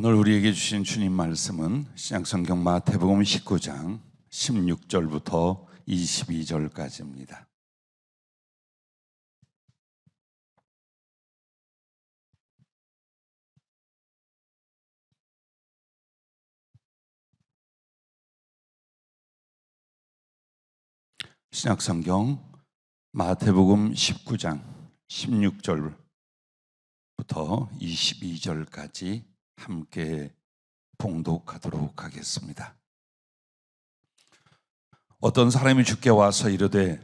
오늘 우리에게 주신 주님 말씀은 신약성경 마태복음 19장 16절부터 22절까지입니다. 신약성경 마태복음 19장 16절부터 22절까지 함께 봉독하도록 하겠습니다. 어떤 사람이 주께 와서 이르되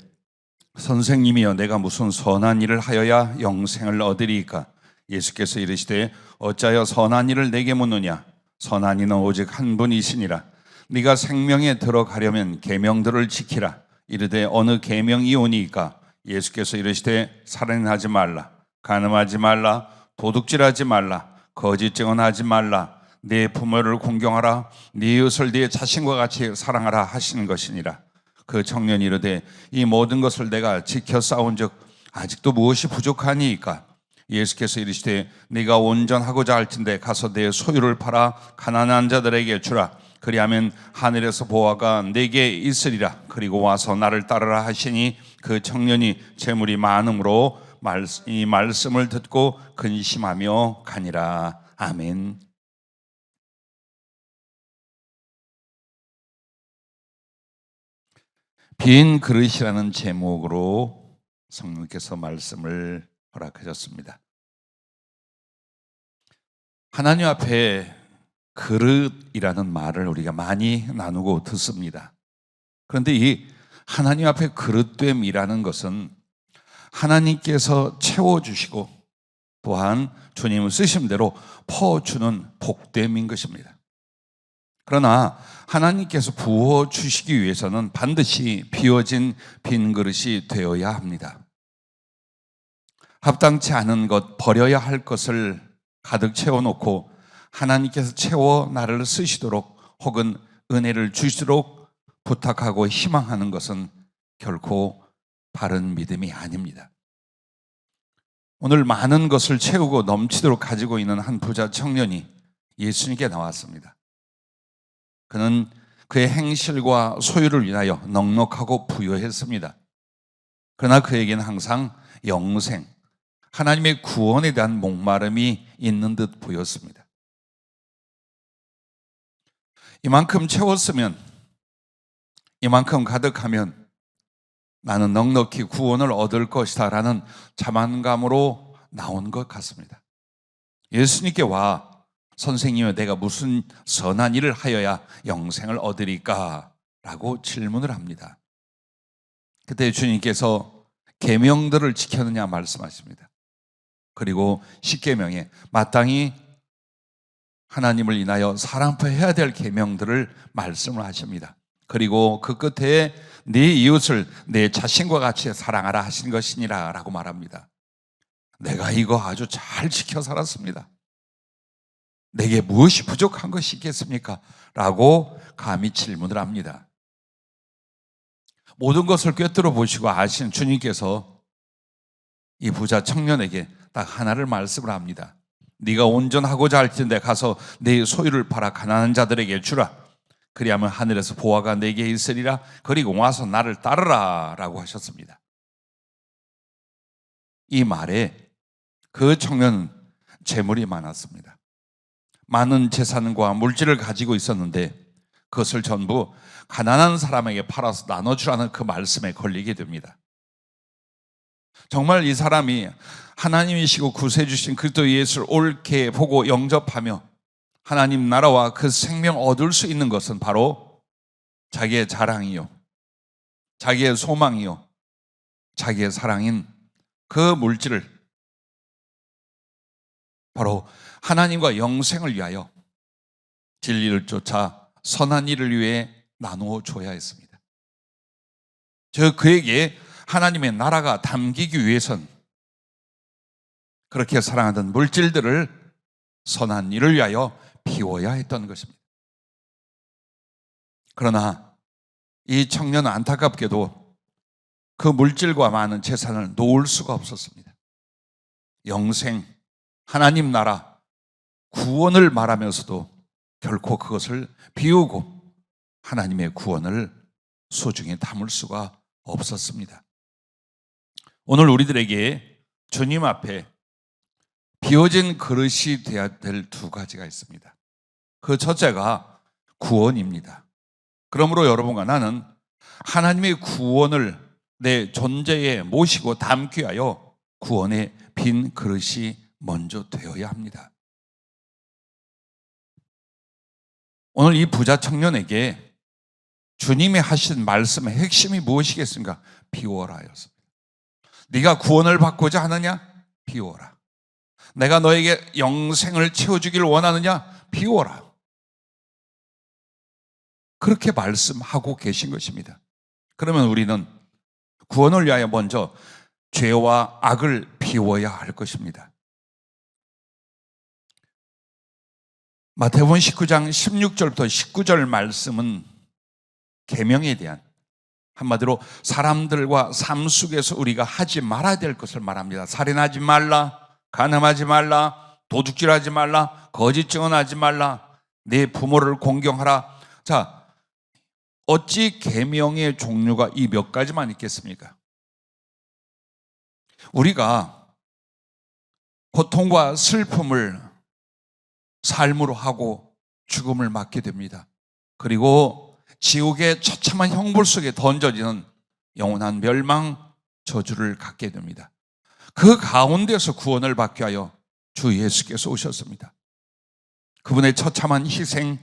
선생님이여 내가 무슨 선한 일을 하여야 영생을 얻으리이까? 예수께서 이르시되 어찌하여 선한 일을 내게 묻느냐? 선한 이는 오직 한 분이시니라. 네가 생명에 들어가려면 계명들을 지키라. 이르되 어느 계명이 오니이까? 예수께서 이르시되 살인하지 말라, 간음하지 말라, 도둑질하지 말라, 거짓 증언하지 말라, 네 부모를 공경하라, 네 이웃을 네 자신과 같이 사랑하라 하시는 것이니라. 그 청년이 이르되 이 모든 것을 내가 지켜 싸운즉 아직도 무엇이 부족하니이까? 예수께서 이르시되 네가 온전하고자 할진대 가서 네 소유를 팔아 가난한 자들에게 주라. 그리하면 하늘에서 보화가 네게 있으리라. 그리고 와서 나를 따르라 하시니 그 청년이 재물이 많음으로 이 말씀을 듣고 근심하며 가니라. 아멘. 빈 그릇이라는 제목으로 성령께서 말씀을 허락하셨습니다. 하나님 앞에 그릇이라는 말을 우리가 많이 나누고 듣습니다. 그런데 이 하나님 앞에 그릇됨이라는 것은 하나님께서 채워주시고 또한 주님을 쓰신 대로 퍼주는 복됨인 것입니다. 그러나 하나님께서 부어주시기 위해서는 반드시 비워진 빈 그릇이 되어야 합니다. 합당치 않은 것, 버려야 할 것을 가득 채워놓고 하나님께서 채워 나를 쓰시도록 혹은 은혜를 주시도록 부탁하고 희망하는 것은 결코 바른 믿음이 아닙니다. 오늘 많은 것을 채우고 넘치도록 가지고 있는 한 부자 청년이 예수님께 나왔습니다. 그는 그의 행실과 소유를 인하여 넉넉하고 부유했습니다. 그러나 그에게는 항상 영생, 하나님의 구원에 대한 목마름이 있는 듯 보였습니다. 이만큼 채웠으면, 이만큼 가득하면 나는 넉넉히 구원을 얻을 것이다 라는 자만감으로 나온 것 같습니다. 예수님께 와 선생님이여 내가 무슨 선한 일을 하여야 영생을 얻으리까? 라고 질문을 합니다. 그때 주님께서 계명들을 지켰느냐 말씀하십니다. 그리고 10계명에 마땅히 하나님을 인하여 사랑해야 될 계명들을 말씀을 하십니다. 그리고 그 끝에 네 이웃을 내 자신과 같이 사랑하라 하신 것이니라 라고 말합니다. 내가 이거 아주 잘 지켜 살았습니다. 내게 무엇이 부족한 것이 있겠습니까? 라고 감히 질문을 합니다. 모든 것을 꿰뚫어 보시고 아신 주님께서 이 부자 청년에게 딱 하나를 말씀을 합니다. 네가 온전하고자 할진대 가서 네 소유를 팔아 가난한 자들에게 주라. 그리하면 하늘에서 보화가 네게 있으리라. 그리고 와서 나를 따르라 라고 하셨습니다. 이 말에 그 청년은 재물이 많았습니다. 많은 재산과 물질을 가지고 있었는데 그것을 전부 가난한 사람에게 팔아서 나눠주라는 그 말씀에 걸리게 됩니다. 정말 이 사람이 하나님이시고 구세주신 그리스도 예수를 옳게 보고 영접하며 하나님 나라와 그 생명 얻을 수 있는 것은 바로 자기의 자랑이요, 자기의 소망이요, 자기의 사랑인 그 물질을 바로 하나님과 영생을 위하여 진리를 쫓아 선한 일을 위해 나누어 줘야 했습니다. 그에게 하나님의 나라가 담기기 위해선 그렇게 사랑하던 물질들을 선한 일을 위하여 비워야 했던 것입니다. 그러나 이 청년은 안타깝게도 그 물질과 많은 재산을 놓을 수가 없었습니다. 영생, 하나님 나라, 구원을 말하면서도 결코 그것을 비우고 하나님의 구원을 소중히 담을 수가 없었습니다. 오늘 우리들에게 주님 앞에 비워진 그릇이 되어야 될 두 가지가 있습니다. 그 첫째가 구원입니다. 그러므로 여러분과 나는 하나님의 구원을 내 존재에 모시고 담기 위하여 구원의 빈 그릇이 먼저 되어야 합니다. 오늘 이 부자 청년에게 주님이 하신 말씀의 핵심이 무엇이겠습니까? 비워라였습니다. 네가 구원을 받고자 하느냐? 비워라. 내가 너에게 영생을 채워주기를 원하느냐? 비워라. 그렇게 말씀하고 계신 것입니다. 그러면 우리는 구원을 위하여 먼저 죄와 악을 비워야 할 것입니다. 마태복음 19장 16절부터 19절 말씀은 계명에 대한, 한마디로 사람들과 삶 속에서 우리가 하지 말아야 될 것을 말합니다. 살인하지 말라, 간음하지 말라, 도둑질하지 말라, 거짓 증언하지 말라, 내 부모를 공경하라. 자, 어찌 계명의 종류가 이 몇 가지만 있겠습니까? 우리가 고통과 슬픔을 삶으로 하고 죽음을 맞게 됩니다. 그리고 지옥의 처참한 형벌 속에 던져지는 영원한 멸망, 저주를 갖게 됩니다. 그 가운데서 구원을 받기 위하여 주 예수께서 오셨습니다. 그분의 처참한 희생,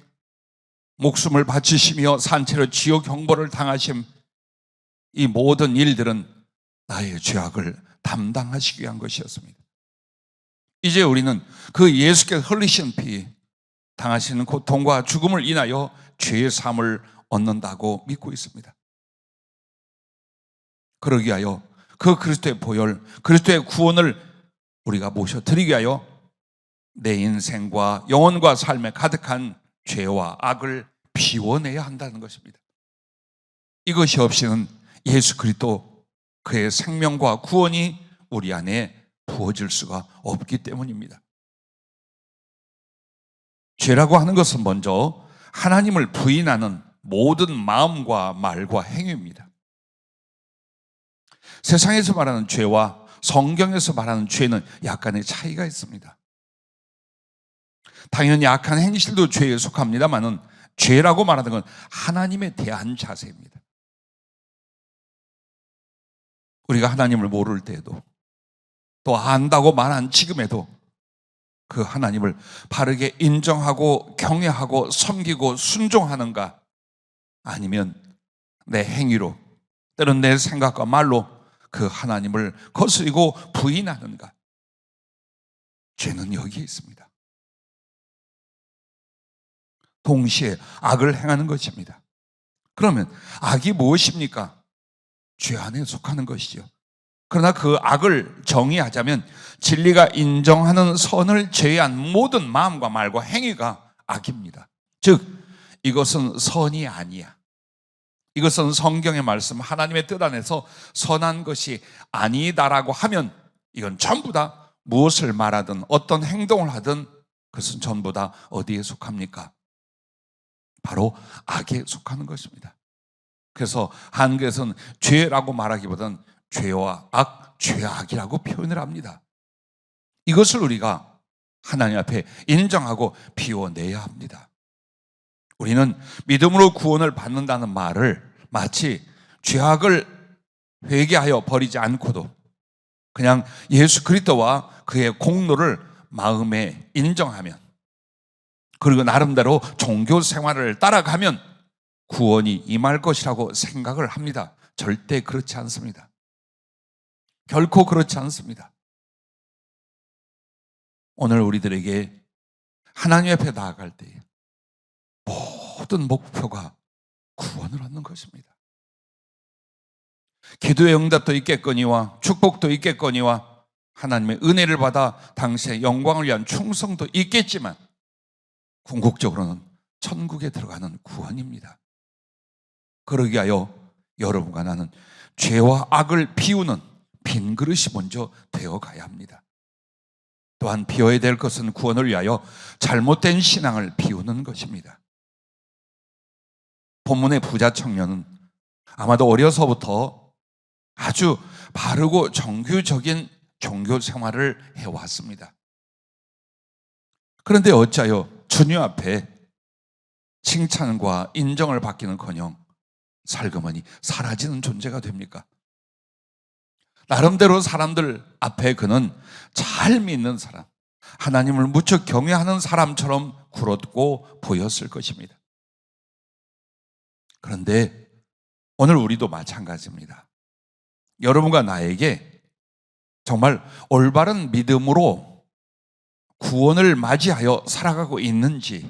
목숨을 바치시며 산채로 지옥 형벌을 당하심, 이 모든 일들은 나의 죄악을 담당하시기 위한 것이었습니다. 이제 우리는 그 예수께서 흘리신 피, 당하시는 고통과 죽음을 인하여 죄의 사함을 얻는다고 믿고 있습니다. 그러기 위하여 그 그리스도의 보혈, 그리스도의 구원을 우리가 모셔드리기 위하여 내 인생과 영혼과 삶에 가득한 죄와 악을 비워내야 한다는 것입니다. 이것이 없이는 예수 그리스도, 그의 생명과 구원이 우리 안에 부어질 수가 없기 때문입니다. 죄라고 하는 것은 먼저 하나님을 부인하는 모든 마음과 말과 행위입니다. 세상에서 말하는 죄와 성경에서 말하는 죄는 약간의 차이가 있습니다. 당연히 악한 행실도 죄에 속합니다만은 죄라고 말하는 건 하나님에 대한 자세입니다. 우리가 하나님을 모를 때에도, 또 안다고 말한 지금에도 그 하나님을 바르게 인정하고 경외하고 섬기고 순종하는가, 아니면 내 행위로, 때론 내 생각과 말로 그 하나님을 거스리고 부인하는가. 죄는 여기에 있습니다. 동시에 악을 행하는 것입니다. 그러면 악이 무엇입니까? 죄 안에 속하는 것이죠. 그러나 그 악을 정의하자면 진리가 인정하는 선을 제외한 모든 마음과 말과 행위가 악입니다. 즉, 이것은 선이 아니야. 이것은 성경의 말씀, 하나님의 뜻 안에서 선한 것이 아니다라고 하면 이건 전부 다 무엇을 말하든 어떤 행동을 하든 그것은 전부 다 어디에 속합니까? 바로 악에 속하는 것입니다. 그래서 한국에서는 죄라고 말하기보다는 죄와 악, 죄악이라고 표현을 합니다. 이것을 우리가 하나님 앞에 인정하고 비워내야 합니다. 우리는 믿음으로 구원을 받는다는 말을 마치 죄악을 회개하여 버리지 않고도 그냥 예수 그리스도와 그의 공로를 마음에 인정하면, 그리고 나름대로 종교 생활을 따라가면 구원이 임할 것이라고 생각을 합니다. 절대 그렇지 않습니다. 결코 그렇지 않습니다. 오늘 우리들에게 하나님 앞에 나아갈 때에 모든 목표가 구원을 얻는 것입니다. 기도의 응답도 있겠거니와 축복도 있겠거니와 하나님의 은혜를 받아 당시의 영광을 위한 충성도 있겠지만 궁극적으로는 천국에 들어가는 구원입니다. 그러기 위하여 여러분과 나는 죄와 악을 비우는 빈 그릇이 먼저 되어 가야 합니다. 또한 비워야 될 것은 구원을 위하여 잘못된 신앙을 비우는 것입니다. 본문의 부자 청년은 아마도 어려서부터 아주 바르고 정규적인 종교 생활을 해왔습니다. 그런데 어찌하여 주님 앞에 칭찬과 인정을 받기는커녕 살그머니 사라지는 존재가 됩니까? 나름대로 사람들 앞에 그는 잘 믿는 사람, 하나님을 무척 경외하는 사람처럼 굴었고 보였을 것입니다. 그런데 오늘 우리도 마찬가지입니다. 여러분과 나에게 정말 올바른 믿음으로 구원을 맞이하여 살아가고 있는지,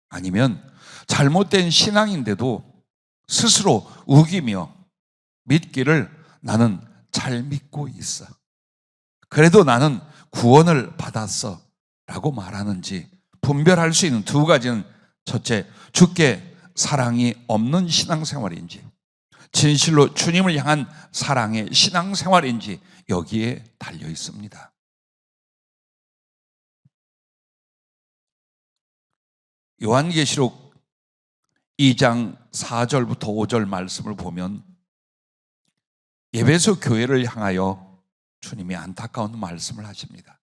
아니면 잘못된 신앙인데도 스스로 우기며 믿기를 나는 잘 믿고 있어, 그래도 나는 구원을 받았어 라고 말하는지 분별할 수 있는 두 가지는, 첫째, 주께 사랑이 없는 신앙생활인지, 진실로 주님을 향한 사랑의 신앙생활인지 여기에 달려 있습니다. 요한계시록 2장 4절부터 5절 말씀을 보면 에베소 교회를 향하여 주님이 안타까운 말씀을 하십니다.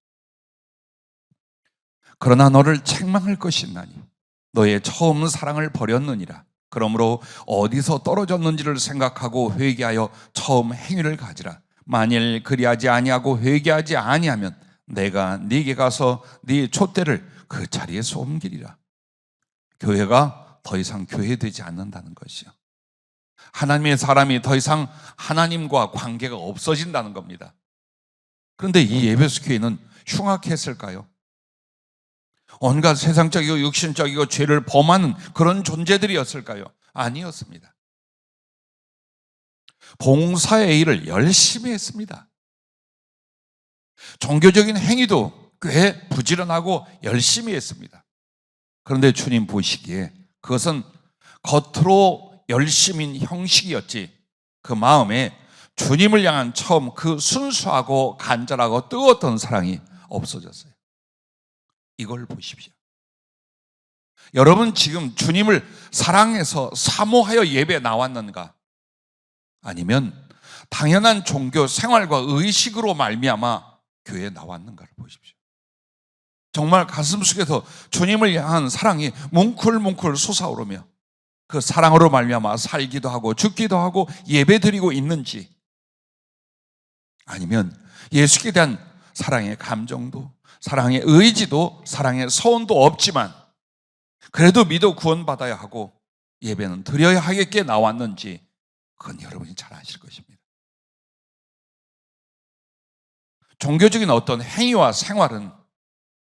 그러나 너를 책망할 것이 있나니 너의 처음 사랑을 버렸느니라. 그러므로 어디서 떨어졌는지를 생각하고 회개하여 처음 행위를 가지라. 만일 그리하지 아니하고 회개하지 아니하면 내가 네게 가서 네 촛대를 그 자리에서 옮기리라. 교회가 더 이상 교회되지 않는다는 것이요, 하나님의 사람이 더 이상 하나님과 관계가 없어진다는 겁니다. 그런데 이 에베소 교회는 흉악했을까요? 온갖 세상적이고 육신적이고 죄를 범하는 그런 존재들이었을까요? 아니었습니다. 봉사의 일을 열심히 했습니다. 종교적인 행위도 꽤 부지런하고 열심히 했습니다. 그런데 주님 보시기에 그것은 겉으로 열심인 형식이었지, 그 마음에 주님을 향한 처음 그 순수하고 간절하고 뜨거웠던 사랑이 없어졌어요. 이걸 보십시오. 여러분 지금 주님을 사랑해서 사모하여 예배에 나왔는가? 아니면 당연한 종교 생활과 의식으로 말미암아 교회에 나왔는가를 보십시오. 정말 가슴속에서 주님을 향한 사랑이 뭉클뭉클 솟아오르며 그 사랑으로 말미암아 살기도 하고 죽기도 하고 예배드리고 있는지, 아니면 예수께 대한 사랑의 감정도, 사랑의 의지도, 사랑의 서운도 없지만 그래도 믿어 구원받아야 하고 예배는 드려야 하겠게 나왔는지, 그건 여러분이 잘 아실 것입니다. 종교적인 어떤 행위와 생활은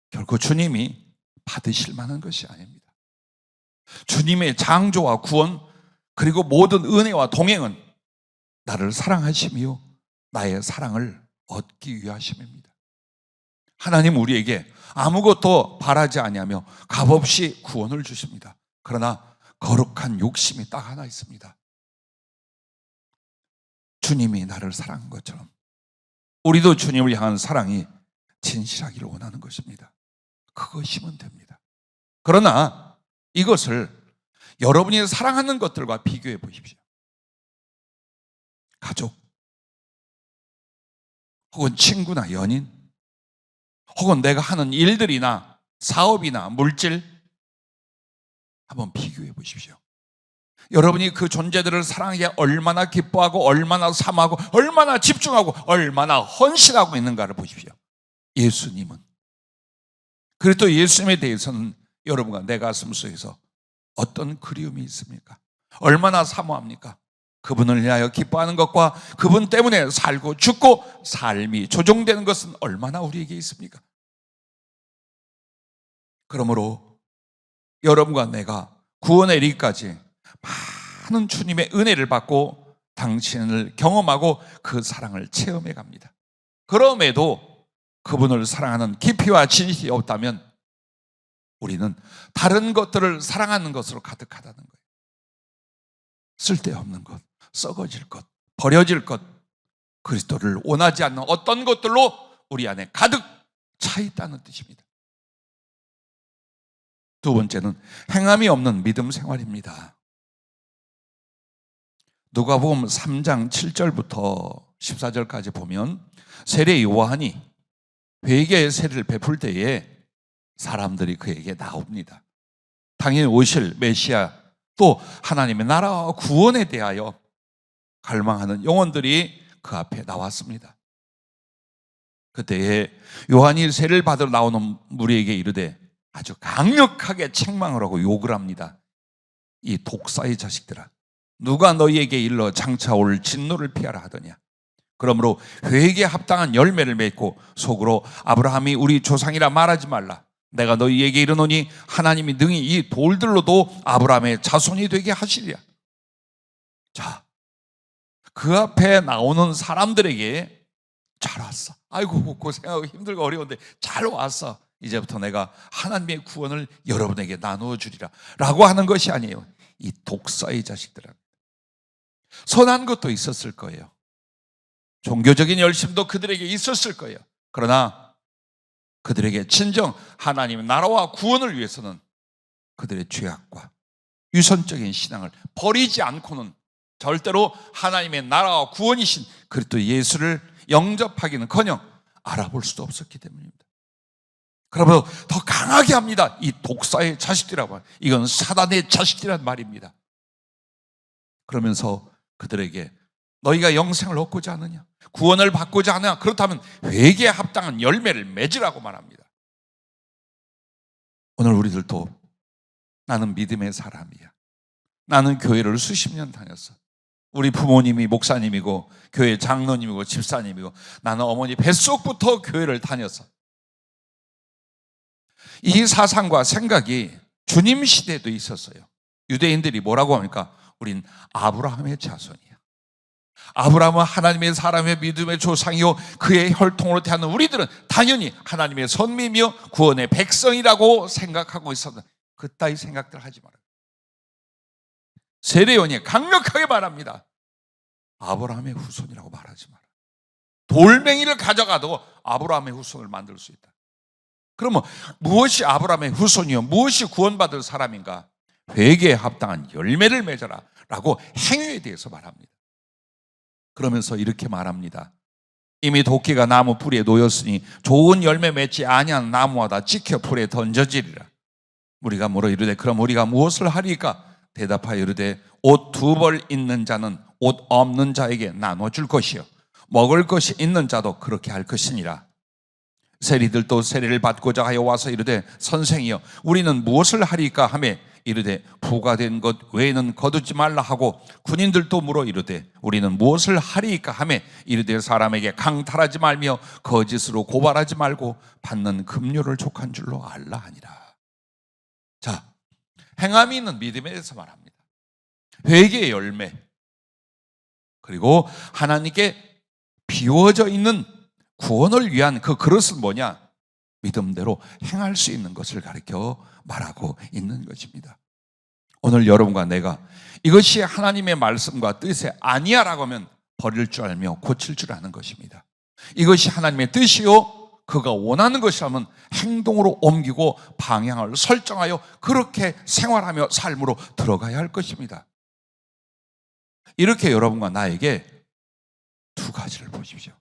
결코 주님이 받으실 만한 것이 아닙니다. 주님의 창조와 구원, 그리고 모든 은혜와 동행은 나를 사랑하시며 나의 사랑을 얻기 위하심입니다. 하나님 우리에게 아무것도 바라지 아니하며 값없이 구원을 주십니다. 그러나 거룩한 욕심이 딱 하나 있습니다. 주님이 나를 사랑한 것처럼 우리도 주님을 향한 사랑이 진실하기를 원하는 것입니다. 그것이면 됩니다. 그러나 이것을 여러분이 사랑하는 것들과 비교해 보십시오. 가족, 혹은 친구나 연인, 혹은 내가 하는 일들이나 사업이나 물질, 한번 비교해 보십시오. 여러분이 그 존재들을 사랑하기에 얼마나 기뻐하고 얼마나 사모하고 얼마나 집중하고 얼마나 헌신하고 있는가를 보십시오. 예수님은, 그리고 또 예수님에 대해서는 여러분과 내 가슴 속에서 어떤 그리움이 있습니까? 얼마나 사모합니까? 그분을 위하여 기뻐하는 것과 그분 때문에 살고 죽고 삶이 조종되는 것은 얼마나 우리에게 있습니까? 그러므로 여러분과 내가 구원에 이르기까지 많은 주님의 은혜를 받고 당신을 경험하고 그 사랑을 체험해 갑니다. 그럼에도 그분을 사랑하는 깊이와 진실이 없다면 우리는 다른 것들을 사랑하는 것으로 가득하다는 거예요. 쓸데없는 것, 썩어질 것, 버려질 것, 그리스도를 원하지 않는 어떤 것들로 우리 안에 가득 차 차 있다는 뜻입니다. 두 번째는 행함이 없는 믿음 생활입니다. 누가복음 3장 7절부터 14절까지 보면 세례 요한이 회개의 세례를 베풀 때에 사람들이 그에게 나옵니다. 당연히 오실 메시아, 또 하나님의 나라와 구원에 대하여 갈망하는 영혼들이 그 앞에 나왔습니다. 그때에 요한이 세례를 받으러 나오는 무리에게 이르되 아주 강력하게 책망을 하고 욕을 합니다. 이 독사의 자식들아, 누가 너희에게 일러 장차 올 진노를 피하라 하더냐. 그러므로 회개에 합당한 열매를 맺고 속으로 아브라함이 우리 조상이라 말하지 말라. 내가 너희에게 이르노니 하나님이 능히 이 돌들로도 아브라함의 자손이 되게 하시리라. 자, 그 앞에 나오는 사람들에게 잘 왔어. 아이고 고생하고 힘들고 어려운데 잘 왔어. 이제부터 내가 하나님의 구원을 여러분에게 나누어 주리라 라고 하는 것이 아니에요. 이 독사의 자식들아. 선한 것도 있었을 거예요. 종교적인 열심도 그들에게 있었을 거예요. 그러나 그들에게 진정 하나님의 나라와 구원을 위해서는 그들의 죄악과 유선적인 신앙을 버리지 않고는 절대로 하나님의 나라와 구원이신 그리스도 예수를 영접하기는커녕 알아볼 수도 없었기 때문입니다. 그러므로 더 강하게 합니다. 이 독사의 자식들이라고 합니다. 이건 사단의 자식들이란 말입니다. 그러면서 그들에게 너희가 영생을 얻고자 하느냐, 구원을 받고자 하느냐, 그렇다면 회개에 합당한 열매를 맺으라고 말합니다. 오늘 우리들도 나는 믿음의 사람이야, 나는 교회를 수십 년 다녔어, 우리 부모님이 목사님이고 교회 장로님이고 집사님이고 나는 어머니 뱃속부터 교회를 다녔어. 이 사상과 생각이 주님 시대에도 있었어요. 유대인들이 뭐라고 합니까? 우린 아브라함의 자손이야. 아브라함은 하나님의 사람의 믿음의 조상이요 그의 혈통으로 태어난 우리들은 당연히 하나님의 선미며 구원의 백성이라고 생각하고 있었는데 그따위 생각들 하지 마라. 세례요한이 강력하게 말합니다. 아브라함의 후손이라고 말하지 마라. 돌멩이를 가져가도 아브라함의 후손을 만들 수 있다. 그러면 무엇이 아브라함의 후손이요 무엇이 구원받을 사람인가? 회개에 합당한 열매를 맺어라 라고 행위에 대해서 말합니다. 그러면서 이렇게 말합니다. 이미 도끼가 나무 뿌리에 놓였으니 좋은 열매 맺지 아니한 나무마다 찍혀 불에 던져지리라. 우리가 물어 이르되 그럼 우리가 무엇을 하리까? 대답하여 이르되 옷 2벌 있는 자는 옷 없는 자에게 나눠줄 것이요 먹을 것이 있는 자도 그렇게 할 것이니라. 세리들도 세례를 받고자 하여 와서 이르되 선생이여 우리는 무엇을 하리까 하며 이르되 부과된 것 외에는 거두지 말라 하고 군인들도 물어 이르되 우리는 무엇을 하리까 하며 이르되 사람에게 강탈하지 말며 거짓으로 고발하지 말고 받는 급료를 족한 줄로 알라 하니라. 자, 행함이 있는 믿음에 대해서 말합니다. 회개의 열매, 그리고 하나님께 비워져 있는 구원을 위한 그 그릇은 뭐냐? 믿음대로 행할 수 있는 것을 가르쳐 말하고 있는 것입니다. 오늘 여러분과 내가 이것이 하나님의 말씀과 뜻이 아니야 라고 하면 버릴 줄 알며 고칠 줄 아는 것입니다. 이것이 하나님의 뜻이요 그가 원하는 것이라면 행동으로 옮기고 방향을 설정하여 그렇게 생활하며 삶으로 들어가야 할 것입니다. 이렇게 여러분과 나에게 두 가지를 보십시오.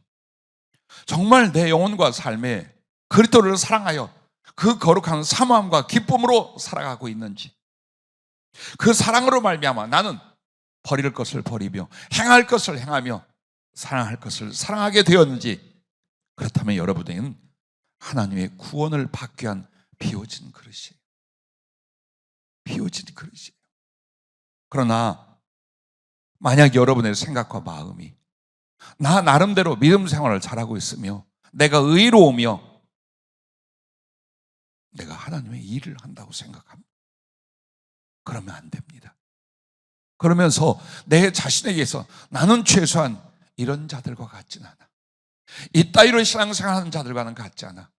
정말 내 영혼과 삶에 그리스도를 사랑하여 그 거룩한 사모함과 기쁨으로 살아가고 있는지, 그 사랑으로 말미암아 나는 버릴 것을 버리며 행할 것을 행하며 사랑할 것을 사랑하게 되었는지, 그렇다면 여러분에게는 하나님의 구원을 받기 위한 비워진 그릇이에요. 비워진 그릇이에요. 그러나 만약 여러분의 생각과 마음이 나 나름대로 믿음 생활을 잘하고 있으며 내가 의로우며 내가 하나님의 일을 한다고 생각합니다. 그러면 안 됩니다. 그러면서 내 자신에게서 나는 최소한 이런 자들과 같진 않아, 이따위로 신앙생활하는 자들과는 같지 않아,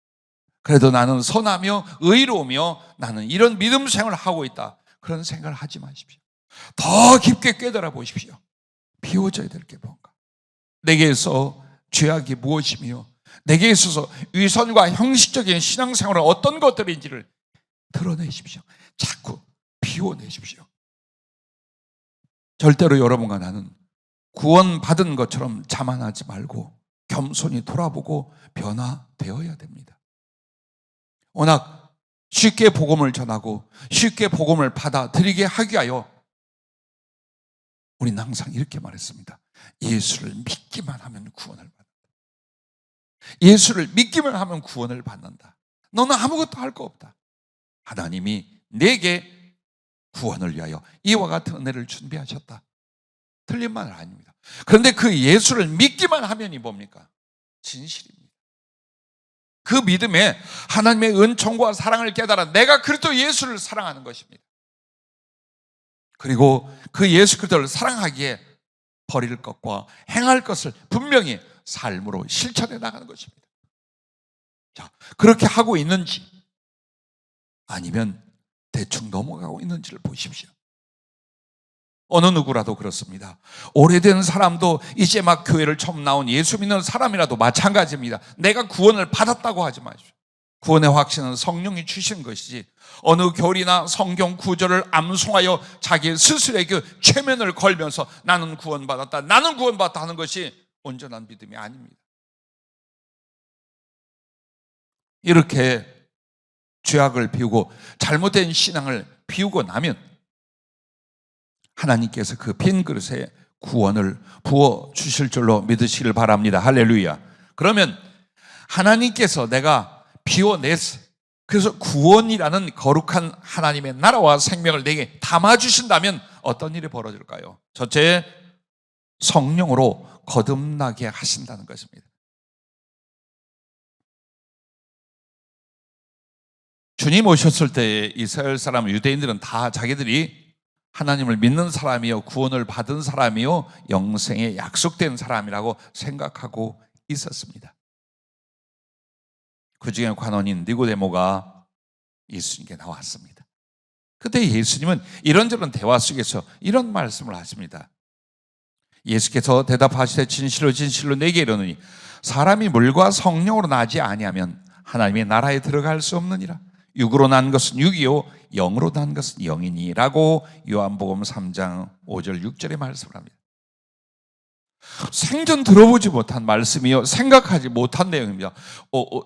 그래도 나는 선하며 의로우며 나는 이런 믿음 생활을 하고 있다, 그런 생각을 하지 마십시오. 더 깊게 깨달아 보십시오. 비워져야 될 게 뭔가, 내게서 죄악이 무엇이며 내게 있어서 위선과 형식적인 신앙생활은 어떤 것들인지를 드러내십시오. 자꾸 비워내십시오. 절대로 여러분과 나는 구원받은 것처럼 자만하지 말고 겸손히 돌아보고 변화되어야 됩니다. 워낙 쉽게 복음을 전하고 쉽게 복음을 받아들이게 하기 위하여 우리는 항상 이렇게 말했습니다. 예수를 믿기만 하면 구원을 받는다. 예수를 믿기만 하면 구원을 받는다. 너는 아무것도 할 거 없다. 하나님이 내게 구원을 위하여 이와 같은 은혜를 준비하셨다. 틀린 말은 아닙니다. 그런데 그 예수를 믿기만 하면이 뭡니까? 진실입니다. 그 믿음에 하나님의 은총과 사랑을 깨달아 내가 그리스도 예수를 사랑하는 것입니다. 그리고 그 예수 그리스도를 사랑하기에 버릴 것과 행할 것을 분명히 삶으로 실천해 나가는 것입니다. 자, 그렇게 하고 있는지 아니면 대충 넘어가고 있는지를 보십시오. 어느 누구라도 그렇습니다. 오래된 사람도 이제 막 교회를 처음 나온 예수 믿는 사람이라도 마찬가지입니다. 내가 구원을 받았다고 하지 마십시오. 구원의 확신은 성령이 주신 것이지 어느 교리나 성경 구절을 암송하여 자기 스스로에게 최면을 걸면서 나는 구원받았다, 나는 구원받았다 하는 것이 온전한 믿음이 아닙니다. 이렇게 죄악을 비우고 잘못된 신앙을 비우고 나면 하나님께서 그 빈 그릇에 구원을 부어 주실 줄로 믿으시길 바랍니다. 할렐루야. 그러면 하나님께서 내가 비워냈어. 그래서 구원이라는 거룩한 하나님의 나라와 생명을 내게 담아주신다면 어떤 일이 벌어질까요? 첫째, 성령으로 거듭나게 하신다는 것입니다. 주님 오셨을 때 이스라엘 사람, 유대인들은 다 자기들이 하나님을 믿는 사람이요, 구원을 받은 사람이요, 영생에 약속된 사람이라고 생각하고 있었습니다. 그 중에 관원인 니고데모가 예수님께 나왔습니다. 그때 예수님은 이런저런 대화 속에서 이런 말씀을 하십니다. 예수께서 대답하시되 진실로 진실로 내게 이르노니 사람이 물과 성령으로 나지 아니하면 하나님의 나라에 들어갈 수 없느니라. 육으로 난 것은 육이요 영으로 난 것은 영이니라고 요한복음 3장 5절 6절에 말씀을 합니다. 생전 들어보지 못한 말씀이요, 생각하지 못한 내용입니다.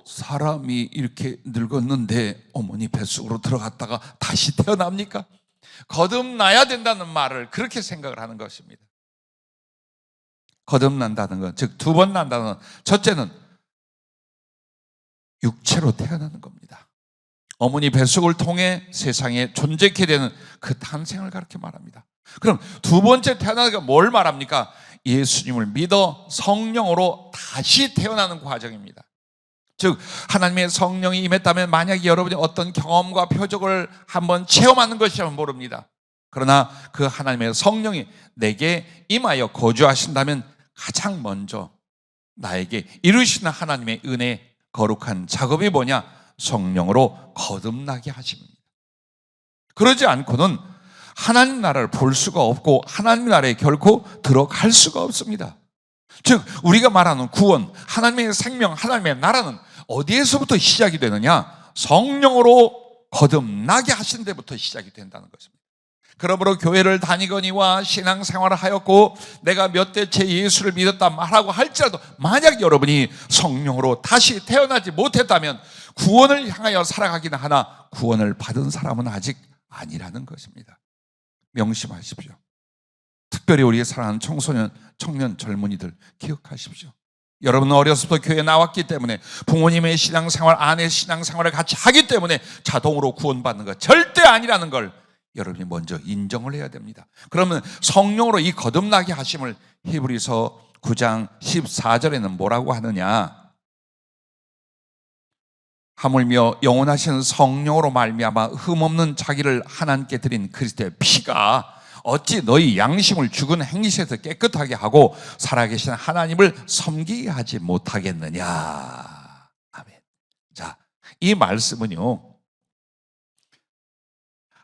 사람이 이렇게 늙었는데 어머니 뱃속으로 들어갔다가 다시 태어납니까? 거듭나야 된다는 말을 그렇게 생각을 하는 것입니다. 거듭난다는 것, 즉 두 번 난다는 것, 첫째는 육체로 태어나는 겁니다. 어머니 뱃속을 통해 세상에 존재케 되는 그 탄생을 그렇게 말합니다. 그럼 두 번째 태어나는 게 뭘 말합니까? 예수님을 믿어 성령으로 다시 태어나는 과정입니다. 즉 하나님의 성령이 임했다면 만약에 여러분이 어떤 경험과 표적을 한번 체험하는 것이라면 모릅니다. 그러나 그 하나님의 성령이 내게 임하여 거주하신다면 가장 먼저 나에게 이루시는 하나님의 은혜, 거룩한 작업이 뭐냐? 성령으로 거듭나게 하십니다. 그러지 않고는 하나님 나라를 볼 수가 없고 하나님 나라에 결코 들어갈 수가 없습니다. 즉 우리가 말하는 구원, 하나님의 생명, 하나님의 나라는 어디에서부터 시작이 되느냐? 성령으로 거듭나게 하신 데부터 시작이 된다는 것입니다. 그러므로 교회를 다니거니와 신앙생활을 하였고 내가 몇 대째 예수를 믿었다 말하고 할지라도 만약 여러분이 성령으로 다시 태어나지 못했다면 구원을 향하여 살아가기는 하나 구원을 받은 사람은 아직 아니라는 것입니다. 명심하십시오. 특별히 우리의 사랑하는 청소년, 청년, 젊은이들 기억하십시오. 여러분은 어려서부터 교회에 나왔기 때문에 부모님의 신앙생활, 아내의 신앙생활을 같이 하기 때문에 자동으로 구원받는 것 절대 아니라는 걸 여러분이 먼저 인정을 해야 됩니다. 그러면 성령으로 이 거듭나게 하심을 히브리서 9장 14절에는 뭐라고 하느냐? 하물며 영원하신 성령으로 말미암아 흠없는 자기를 하나님께 드린 그리스도의 피가 어찌 너희 양심을 죽은 행실에서 깨끗하게 하고 살아계신 하나님을 섬기게 하지 못하겠느냐. 아멘. 자, 이 말씀은요,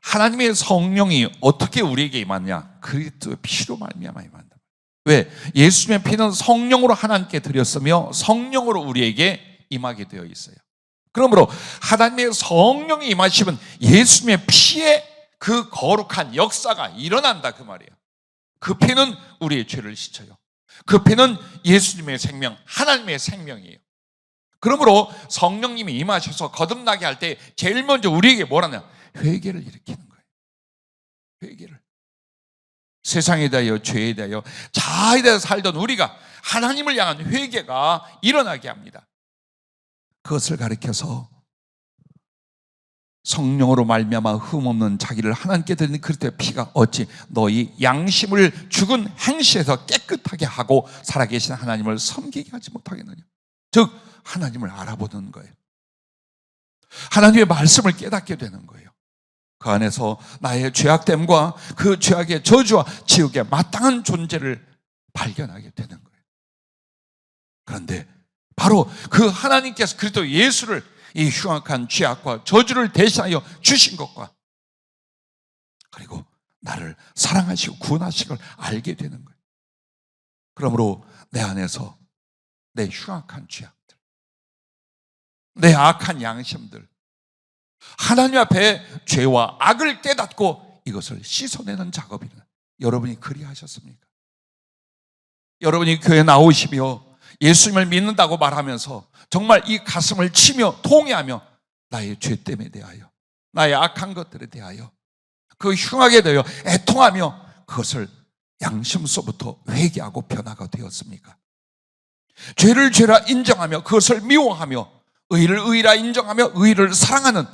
하나님의 성령이 어떻게 우리에게 임하느냐? 그리스도의 피로 말미암아 임한다. 왜? 예수님의 피는 성령으로 하나님께 드렸으며 성령으로 우리에게 임하게 되어 있어요. 그러므로 하나님의 성령이 임하시면 예수님의 피에 그 거룩한 역사가 일어난다 그 말이에요. 그 피는 우리의 죄를 씻어요. 그 피는 예수님의 생명, 하나님의 생명이에요. 그러므로 성령님이 임하셔서 거듭나게 할 때 제일 먼저 우리에게 뭐라냐? 회개를 일으키는 거예요. 회개를. 세상에 대하여, 죄에 대하여, 자아에 대해서 살던 우리가 하나님을 향한 회개가 일어나게 합니다. 그것을 가리켜서 성령으로 말미암아 흠없는 자기를 하나님께 드리는 그리스도의 피가 어찌 너희 양심을 죽은 행실에서 깨끗하게 하고 살아계신 하나님을 섬기게 하지 못하겠느냐. 즉 하나님을 알아보는 거예요. 하나님의 말씀을 깨닫게 되는 거예요. 그 안에서 나의 죄악됨과 그 죄악의 저주와 지옥에 마땅한 존재를 발견하게 되는 거예요. 그런데 바로 그 하나님께서 그리스도 예수를 이 흉악한 죄악과 저주를 대신하여 주신 것과 그리고 나를 사랑하시고 구원하신 걸 알게 되는 거예요. 그러므로 내 안에서 내 흉악한 죄악들, 내 악한 양심들, 하나님 앞에 죄와 악을 깨닫고 이것을 씻어내는 작업이다. 여러분이 그리하셨습니까? 여러분이 교회에 나오시며 예수님을 믿는다고 말하면서 정말 이 가슴을 치며 통회하며 나의 죄 때문에 대하여, 나의 악한 것들에 대하여, 그 흉악에 대하여 애통하며 그것을 양심서부터 회개하고 변화가 되었습니까? 죄를 죄라 인정하며 그것을 미워하며 의를 의라 인정하며 의를 사랑하는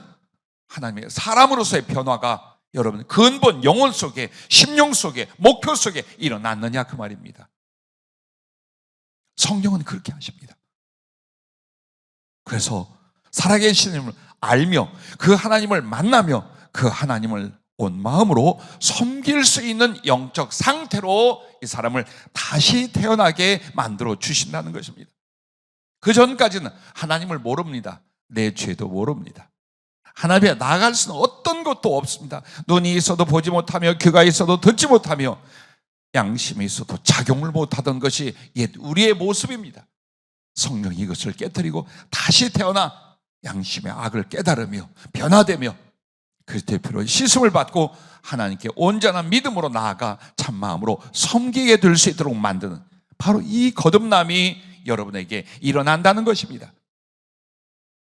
하나님의 사람으로서의 변화가 여러분 근본 영혼 속에, 심령 속에, 목표 속에 일어났느냐 그 말입니다. 성령은 그렇게 하십니다. 그래서 살아계신 하나님을 알며 그 하나님을 만나며 그 하나님을 온 마음으로 섬길 수 있는 영적 상태로 이 사람을 다시 태어나게 만들어 주신다는 것입니다. 그 전까지는 하나님을 모릅니다. 내 죄도 모릅니다. 하나님 앞에 나아갈 수는 어떤 것도 없습니다. 눈이 있어도 보지 못하며 귀가 있어도 듣지 못하며 양심이 있어도 작용을 못하던 것이 옛 우리의 모습입니다. 성령이 이것을 깨뜨리고 다시 태어나 양심의 악을 깨달으며 변화되며 그리스도의 피로 씻음을 받고 하나님께 온전한 믿음으로 나아가 참마음으로 섬기게 될 수 있도록 만드는 바로 이 거듭남이 여러분에게 일어난다는 것입니다.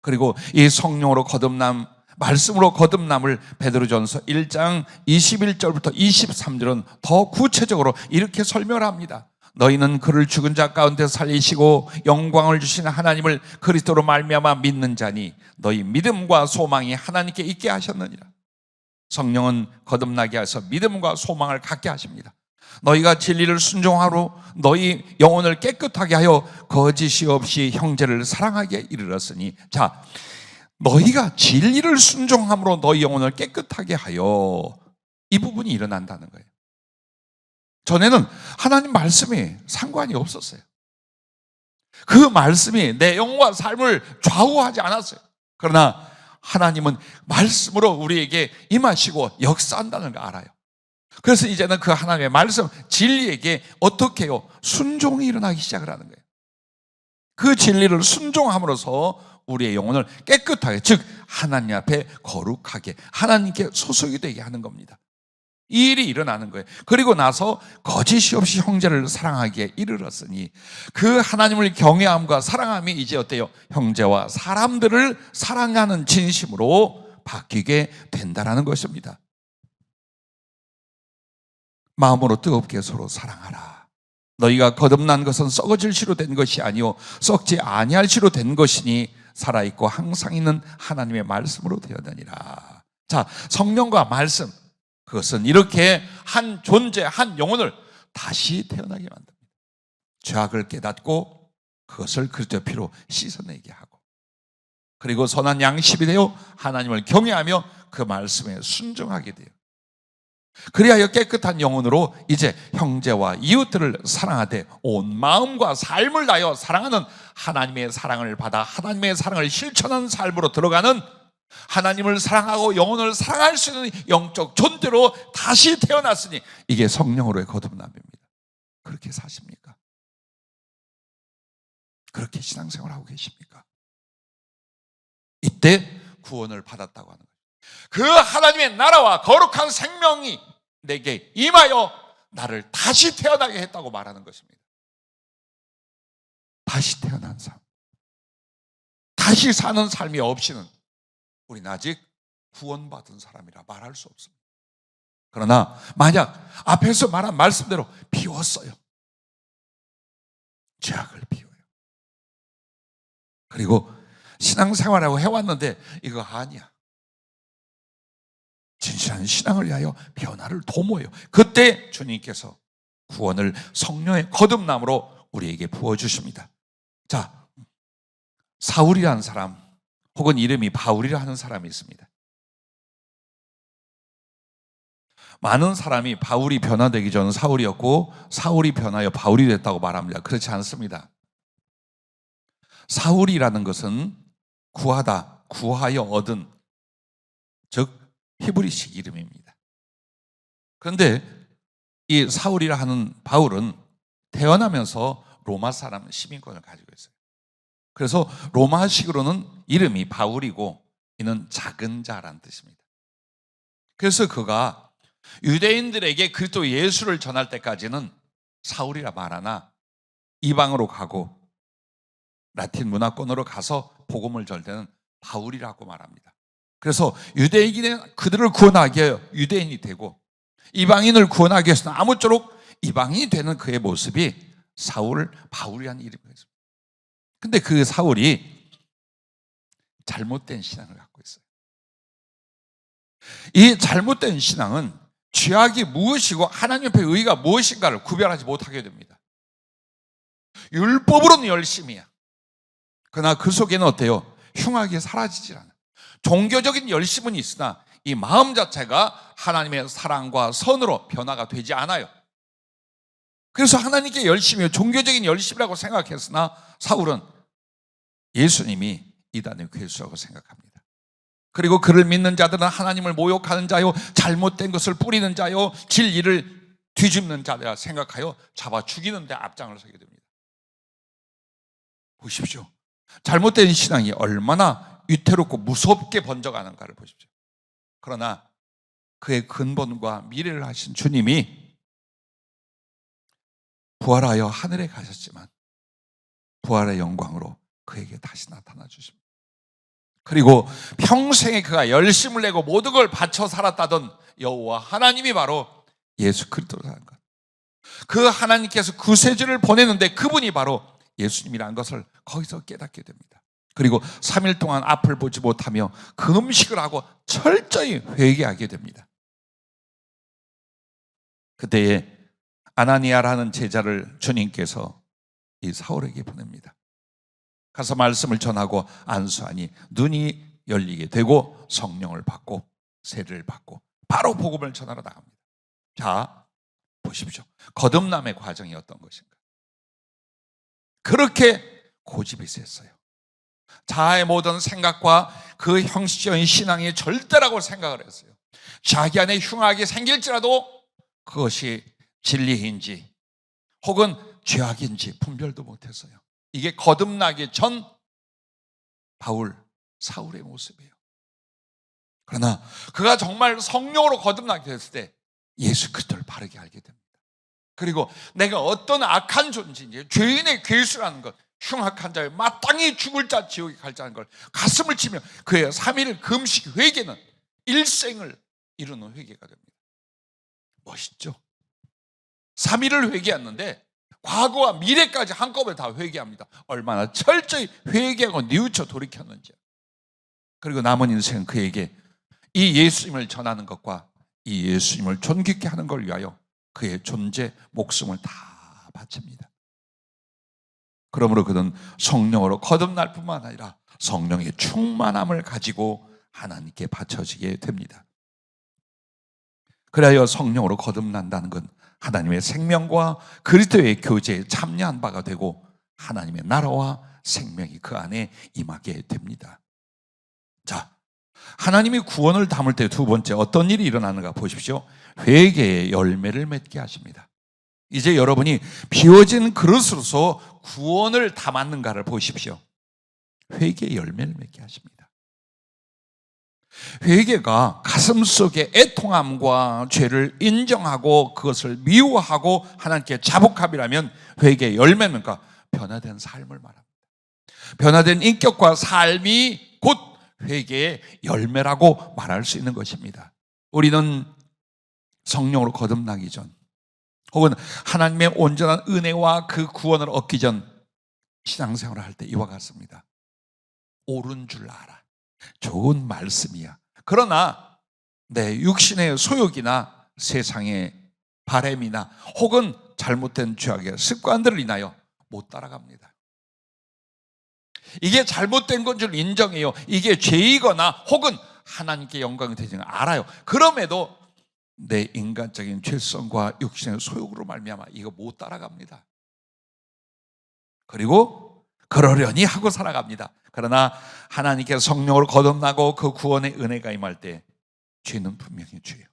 그리고 이 성령으로 거듭남, 말씀으로 거듭남을 베드로전서 1장 21절부터 23절은 더 구체적으로 이렇게 설명합니다. 너희는 그를 죽은 자 가운데 살리시고 영광을 주시는 하나님을 그리스도로 말미암아 믿는 자니 너희 믿음과 소망이 하나님께 있게 하셨느니라. 성령은 거듭나게 하셔서 믿음과 소망을 갖게 하십니다. 너희가 진리를 순종하러 너희 영혼을 깨끗하게 하여 거짓이 없이 형제를 사랑하게 이르렀으니, 자, 너희가 진리를 순종함으로 너희 영혼을 깨끗하게 하여, 이 부분이 일어난다는 거예요. 전에는 하나님 말씀이 상관이 없었어요. 그 말씀이 내 영혼과 삶을 좌우하지 않았어요. 그러나 하나님은 말씀으로 우리에게 임하시고 역사한다는 걸 알아요. 그래서 이제는 그 하나님의 말씀, 진리에게 어떻게 해요? 순종이 일어나기 시작을 하는 거예요. 그 진리를 순종함으로써 우리의 영혼을 깨끗하게, 즉 하나님 앞에 거룩하게, 하나님께 소속이 되게 하는 겁니다. 이 일이 일어나는 거예요. 그리고 나서 거짓이 없이 형제를 사랑하기에 이르렀으니, 그 하나님을 경외함과 사랑함이 이제 어때요? 형제와 사람들을 사랑하는 진심으로 바뀌게 된다는 것입니다. 마음으로 뜨겁게 서로 사랑하라. 너희가 거듭난 것은 썩어질 시로 된 것이 아니요 썩지 아니할 시로 된 것이니 살아있고 항상 있는 하나님의 말씀으로 되었느니라. 자, 성령과 말씀, 그것은 이렇게 한 존재, 한 영혼을 다시 태어나게 만듭니다. 죄악을 깨닫고 그것을 그리스도의 피로 씻어내게 하고, 그리고 선한 양심이 되어 하나님을 경외하며 그 말씀에 순종하게 돼요. 그리하여 깨끗한 영혼으로 이제 형제와 이웃들을 사랑하되 온 마음과 삶을 다하여 사랑하는, 하나님의 사랑을 받아 하나님의 사랑을 실천하는 삶으로 들어가는, 하나님을 사랑하고 영혼을 사랑할 수 있는 영적 존재로 다시 태어났으니 이게 성령으로의 거듭남입니다. 그렇게 사십니까? 그렇게 신앙생활하고 계십니까? 이때 구원을 받았다고 하는 거예요. 그 하나님의 나라와 거룩한 생명이 내게 임하여 나를 다시 태어나게 했다고 말하는 것입니다. 다시 태어난 삶, 다시 사는 삶이 없이는 우리는 아직 구원받은 사람이라 말할 수 없습니다. 그러나 만약 앞에서 말한 말씀대로 비웠어요. 죄악을 비워요. 그리고 신앙생활하고 해왔는데 이거 아니야. 진실한 신앙을 위하여 변화를 도모해요. 그때 주님께서 구원을 성령의 거듭남으로 우리에게 부어주십니다. 자, 사울이라는 사람 혹은 이름이 바울이라 하는 사람이 있습니다. 많은 사람이 바울이 변화되기 전 사울이었고 사울이 변하여 바울이 됐다고 말합니다. 그렇지 않습니다. 사울이라는 것은 구하다, 구하여 얻은, 즉 히브리식 이름입니다. 그런데 이 사울이라 하는 바울은 태어나면서 로마 사람 시민권을 가지고 있어요. 그래서 로마식으로는 이름이 바울이고 이는 작은 자라는 뜻입니다. 그래서 그가 유대인들에게 그리스도 예수를 전할 때까지는 사울이라 말하나 이방으로 가고 라틴 문화권으로 가서 복음을 절 때는 바울이라고 말합니다. 그래서 유대인은 그들을 구원하기 위해 유대인이 되고 이방인을 구원하기 위해서는 아무쪼록 이방인이 되는 그의 모습이 사울, 바울이라는 이름이었습니다. 근데 그 사울이 잘못된 신앙을 갖고 있어요. 이 잘못된 신앙은 죄악이 무엇이고 하나님 앞에 의가 무엇인가를 구별하지 못하게 됩니다. 율법으로는 열심이야. 그러나 그 속에는 어때요? 흉악이 사라지질 않아. 종교적인 열심은 있으나 이 마음 자체가 하나님의 사랑과 선으로 변화가 되지 않아요. 그래서 하나님께 열심이요, 종교적인 열심이라고 생각했으나 사울은 예수님이 이단의 괴수라고 생각합니다. 그리고 그를 믿는 자들은 하나님을 모욕하는 자요, 잘못된 것을 뿌리는 자요, 진리를 뒤집는 자라 생각하여 잡아 죽이는 데 앞장을 서게 됩니다. 보십시오. 잘못된 신앙이 얼마나 위태롭고 무섭게 번져가는가를 보십시오. 그러나 그의 근본과 미래를 하신 주님이 부활하여 하늘에 가셨지만 부활의 영광으로 그에게 다시 나타나 주십니다. 그리고 평생에 그가 열심을 내고 모든 걸 바쳐 살았다던 여호와 하나님이 바로 예수 그리스도라는 것. 그 하나님께서 구세주를 보내는데 그분이 바로 예수님이라는 것을 거기서 깨닫게 됩니다. 그리고 3일 동안 앞을 보지 못하며 금식을 하고 철저히 회개하게 됩니다. 그때에 아나니아라는 제자를 주님께서 이 사울에게 보냅니다. 가서 말씀을 전하고 안수하니 눈이 열리게 되고 성령을 받고 세례를 받고 바로 복음을 전하러 나갑니다. 자, 보십시오. 거듭남의 과정이 어떤 것인가? 그렇게 고집이 셌어요. 자아의 모든 생각과 그 형식적인 신앙이 절대라고 생각을 했어요. 자기 안에 흉악이 생길지라도 그것이 진리인지 혹은 죄악인지 분별도 못했어요. 이게 거듭나기 전 바울, 사울의 모습이에요. 그러나 그가 정말 성령으로 거듭나게 됐을 때 예수 그리스도를 바르게 알게 됩니다. 그리고 내가 어떤 악한 존재인지, 죄인의 괴수라는 것, 흉악한 자여 마땅히 죽을 자 지옥에 갈 자는 걸 가슴을 치며 그의 3일 금식 회개는 일생을 이루는 회개가 됩니다. 멋있죠? 3일을 회개했는데 과거와 미래까지 한꺼번에 다 회개합니다. 얼마나 철저히 회개하고 뉘우쳐 돌이켰는지. 그리고 남은 인생은 그에게 이 예수님을 전하는 것과 이 예수님을 존귀케 하는 걸 위하여 그의 존재, 목숨을 다 바칩니다. 그러므로 그는 성령으로 거듭날 뿐만 아니라 성령의 충만함을 가지고 하나님께 바쳐지게 됩니다. 그래야 성령으로 거듭난다는 건 하나님의 생명과 그리스도의 교제에 참여한 바가 되고 하나님의 나라와 생명이 그 안에 임하게 됩니다. 자, 하나님이 구원을 담을 때 두 번째 어떤 일이 일어나는가 보십시오. 회개의 열매를 맺게 하십니다. 이제 여러분이 비워진 그릇으로서 구원을 담았는가를 보십시오. 회개의 열매를 맺게 하십니다. 회개가 가슴속에 애통함과 죄를 인정하고 그것을 미워하고 하나님께 자복함이라면 회개의 열매는 변화된 삶을 말합니다. 변화된 인격과 삶이 곧 회개의 열매라고 말할 수 있는 것입니다. 우리는 성령으로 거듭나기 전 혹은 하나님의 온전한 은혜와 그 구원을 얻기 전 신앙생활을 할 때 이와 같습니다. 옳은 줄 알아. 좋은 말씀이야. 그러나 내 육신의 소욕이나 세상의 바램이나 혹은 잘못된 죄악의 습관들을 인하여 못 따라갑니다. 이게 잘못된 건 줄 인정해요. 이게 죄이거나 혹은 하나님께 영광이 되지는 알아요. 그럼에도 내 인간적인 죄성과 육신의 소욕으로 말미암아 이거 못 따라갑니다. 그리고 그러려니 하고 살아갑니다. 그러나 하나님께 성령으로 거듭나고 그 구원의 은혜가 임할 때 죄는 분명히 죄예요.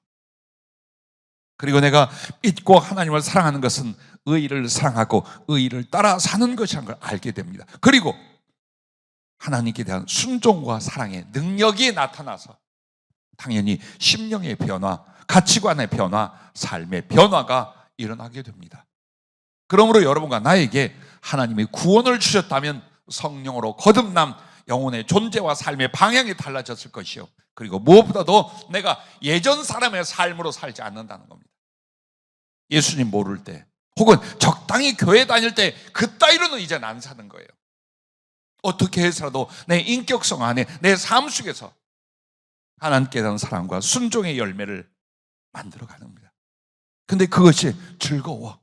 그리고 내가 믿고 하나님을 사랑하는 것은 의를 사랑하고 의를 따라 사는 것이라는 걸 알게 됩니다. 그리고 하나님께 대한 순종과 사랑의 능력이 나타나서 당연히 심령의 변화, 가치관의 변화, 삶의 변화가 일어나게 됩니다. 그러므로 여러분과 나에게 하나님이 구원을 주셨다면 성령으로 거듭남, 영혼의 존재와 삶의 방향이 달라졌을 것이요. 그리고 무엇보다도 내가 예전 사람의 삶으로 살지 않는다는 겁니다. 예수님 모를 때 혹은 적당히 교회 다닐 때 그따위로는 이제 안 사는 거예요. 어떻게 해서라도 내 인격성 안에 내 삶 속에서 하나님께 대한 사랑과 순종의 열매를 만들어가는 겁니다. 근데 그것이 즐거워.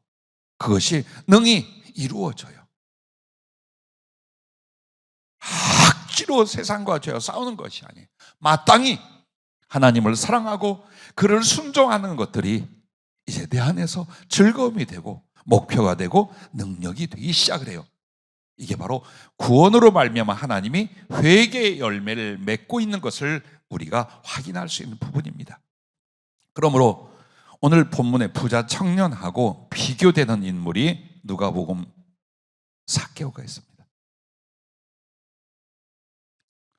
그것이 능히 이루어져요. 억지로 세상과 죄와 싸우는 것이 아니에요. 마땅히 하나님을 사랑하고 그를 순종하는 것들이 이제 내 안에서 즐거움이 되고 목표가 되고 능력이 되기 시작을 해요. 이게 바로 구원으로 말미암아 하나님이 회개의 열매를 맺고 있는 것을 우리가 확인할 수 있는 부분입니다. 그러므로 오늘 본문의 부자 청년하고 비교되는 인물이 누가복음 삭개오가 있습니다.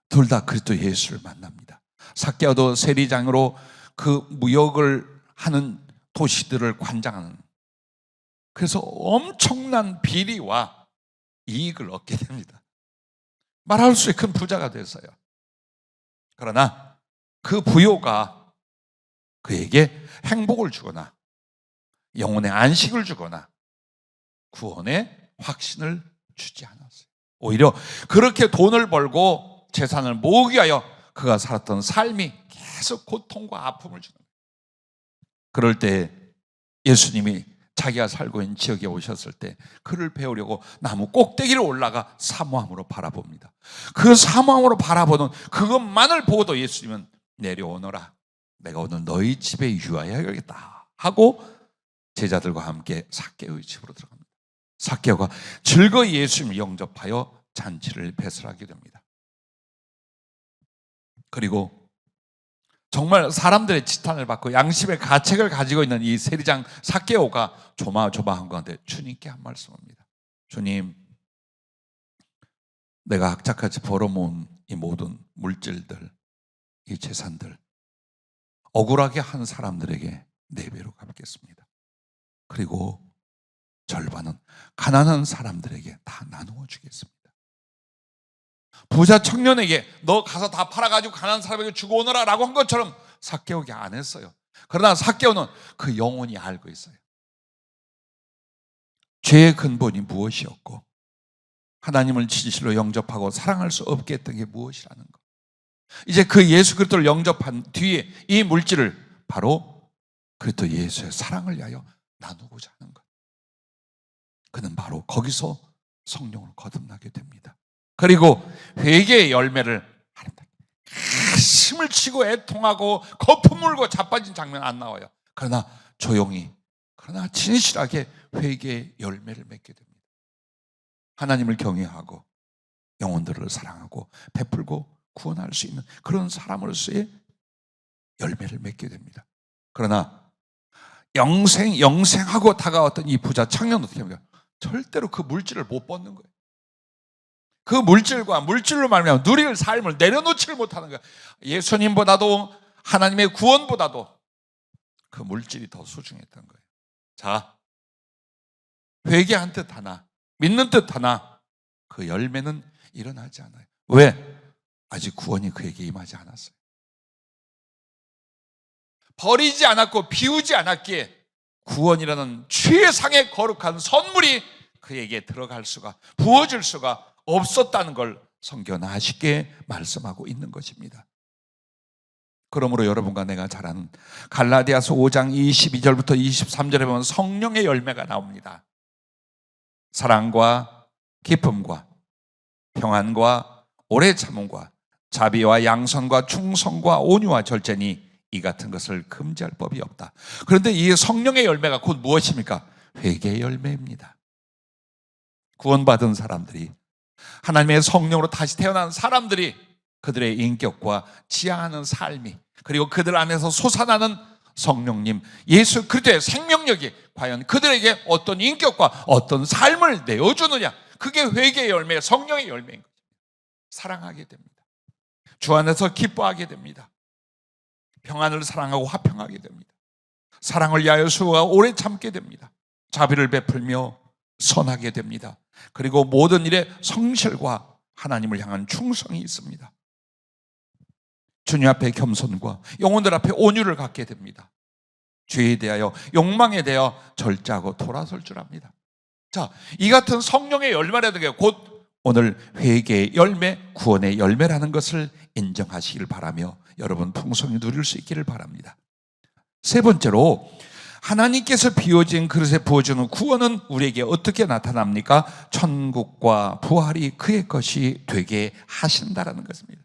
둘 다 그리스도 예수를 만납니다. 삭개오도 세리장으로 그 무역을 하는 도시들을 관장하는, 그래서 엄청난 비리와 이익을 얻게 됩니다. 말할 수 없이 큰 부자가 됐어요. 그러나 그 부요가 그에게 행복을 주거나 영혼의 안식을 주거나 구원의 확신을 주지 않았어요. 오히려 그렇게 돈을 벌고 재산을 모으기 위하여 그가 살았던 삶이 계속 고통과 아픔을 주는 거예요. 그럴 때 예수님이 자기가 살고 있는 지역에 오셨을 때 그를 배우려고 나무 꼭대기를 올라가 사모함으로 바라봅니다. 그 사모함으로 바라보는 그것만을 보고도 예수님은 내려오너라, 내가 오늘 너희 집에 유하여야겠다 하고 제자들과 함께 삭개오의 집으로 들어갑니다. 삭개오가 즐거이 예수님을 영접하여 잔치를 배설하게 됩니다. 그리고 정말 사람들의 지탄을 받고 양심의 가책을 가지고 있는 이 세리장 삭개오가 조마조마한 가운데 주님께 한 말씀입니다. 주님, 내가 악착같이 벌어모은 이 모든 물질들, 이 재산들 억울하게 한 사람들에게 4배로 갚겠습니다. 그리고 절반은 가난한 사람들에게 다 나누어 주겠습니다. 부자 청년에게 너 가서 다 팔아가지고 가난한 사람에게 주고 오너라 라고 한 것처럼 삭개오가 안 했어요. 그러나 삭개오는 그 영혼이 알고 있어요. 죄의 근본이 무엇이었고 하나님을 진실로 영접하고 사랑할 수 없게 했던 게 무엇이라는 것. 이제 그 예수 그리스도를 영접한 뒤에 이 물질을 바로 그리스도 예수의 사랑을 위하여 나누고자 하는 것. 그는 바로 거기서 성령으로 거듭나게 됩니다. 그리고 회개의 열매를 하는다. 가슴을 치고 애통하고 거품 물고 자빠진 장면 안 나와요. 그러나 조용히, 그러나 진실하게 회개의 열매를 맺게 됩니다. 하나님을 경외하고 영혼들을 사랑하고 베풀고 구원할 수 있는 그런 사람으로서의 열매를 맺게 됩니다. 그러나 영생하고 다가왔던 이 부자 청년 어떻게 합니까? 절대로 그 물질을 못 벗는 거예요. 그 물질로 말미암아 누릴 삶을 내려놓지를 못하는 거예요. 예수님보다도 하나님의 구원보다도 그 물질이 더 소중했던 거예요. 자, 회개한 듯 하나, 믿는 듯 하나 그 열매는 일어나지 않아요. 왜? 아직 구원이 그에게 임하지 않았어요. 버리지 않았고 비우지 않았기에 구원이라는 최상의 거룩한 선물이 그에게 들어갈 수가, 부어질 수가 없었다는 걸 성경은 아쉽게 말씀하고 있는 것입니다. 그러므로 여러분과 내가 잘 아는 갈라디아서 5장 22절부터 23절에 보면 성령의 열매가 나옵니다. 사랑과 기쁨과 평안과 오래 참음과 자비와 양선과 충성과 온유와 절제니 이 같은 것을 금지할 법이 없다. 그런데 이 성령의 열매가 곧 무엇입니까? 회개의 열매입니다. 구원받은 사람들이, 하나님의 성령으로 다시 태어난 사람들이 그들의 인격과 지향하는 삶이, 그리고 그들 안에서 솟아나는 성령님 예수 그리스도의 생명력이 과연 그들에게 어떤 인격과 어떤 삶을 내어주느냐, 그게 회개의 열매, 성령의 열매인 거죠. 사랑하게 됩니다. 주 안에서 기뻐하게 됩니다. 평안을 사랑하고 화평하게 됩니다. 사랑을 위하여 수고가 오래 참게 됩니다. 자비를 베풀며 선하게 됩니다. 그리고 모든 일에 성실과 하나님을 향한 충성이 있습니다. 주님 앞에 겸손과 영혼들 앞에 온유를 갖게 됩니다. 죄에 대하여 욕망에 대하여 절제하고 돌아설 줄 압니다. 자, 이 같은 성령의 열매라는 게 곧 오늘 회개의 열매, 구원의 열매라는 것을 인정하시길 바라며 여러분 풍성히 누릴 수 있기를 바랍니다. 세 번째로, 하나님께서 비워진 그릇에 부어주는 구원은 우리에게 어떻게 나타납니까? 천국과 부활이 그의 것이 되게 하신다라는 것입니다.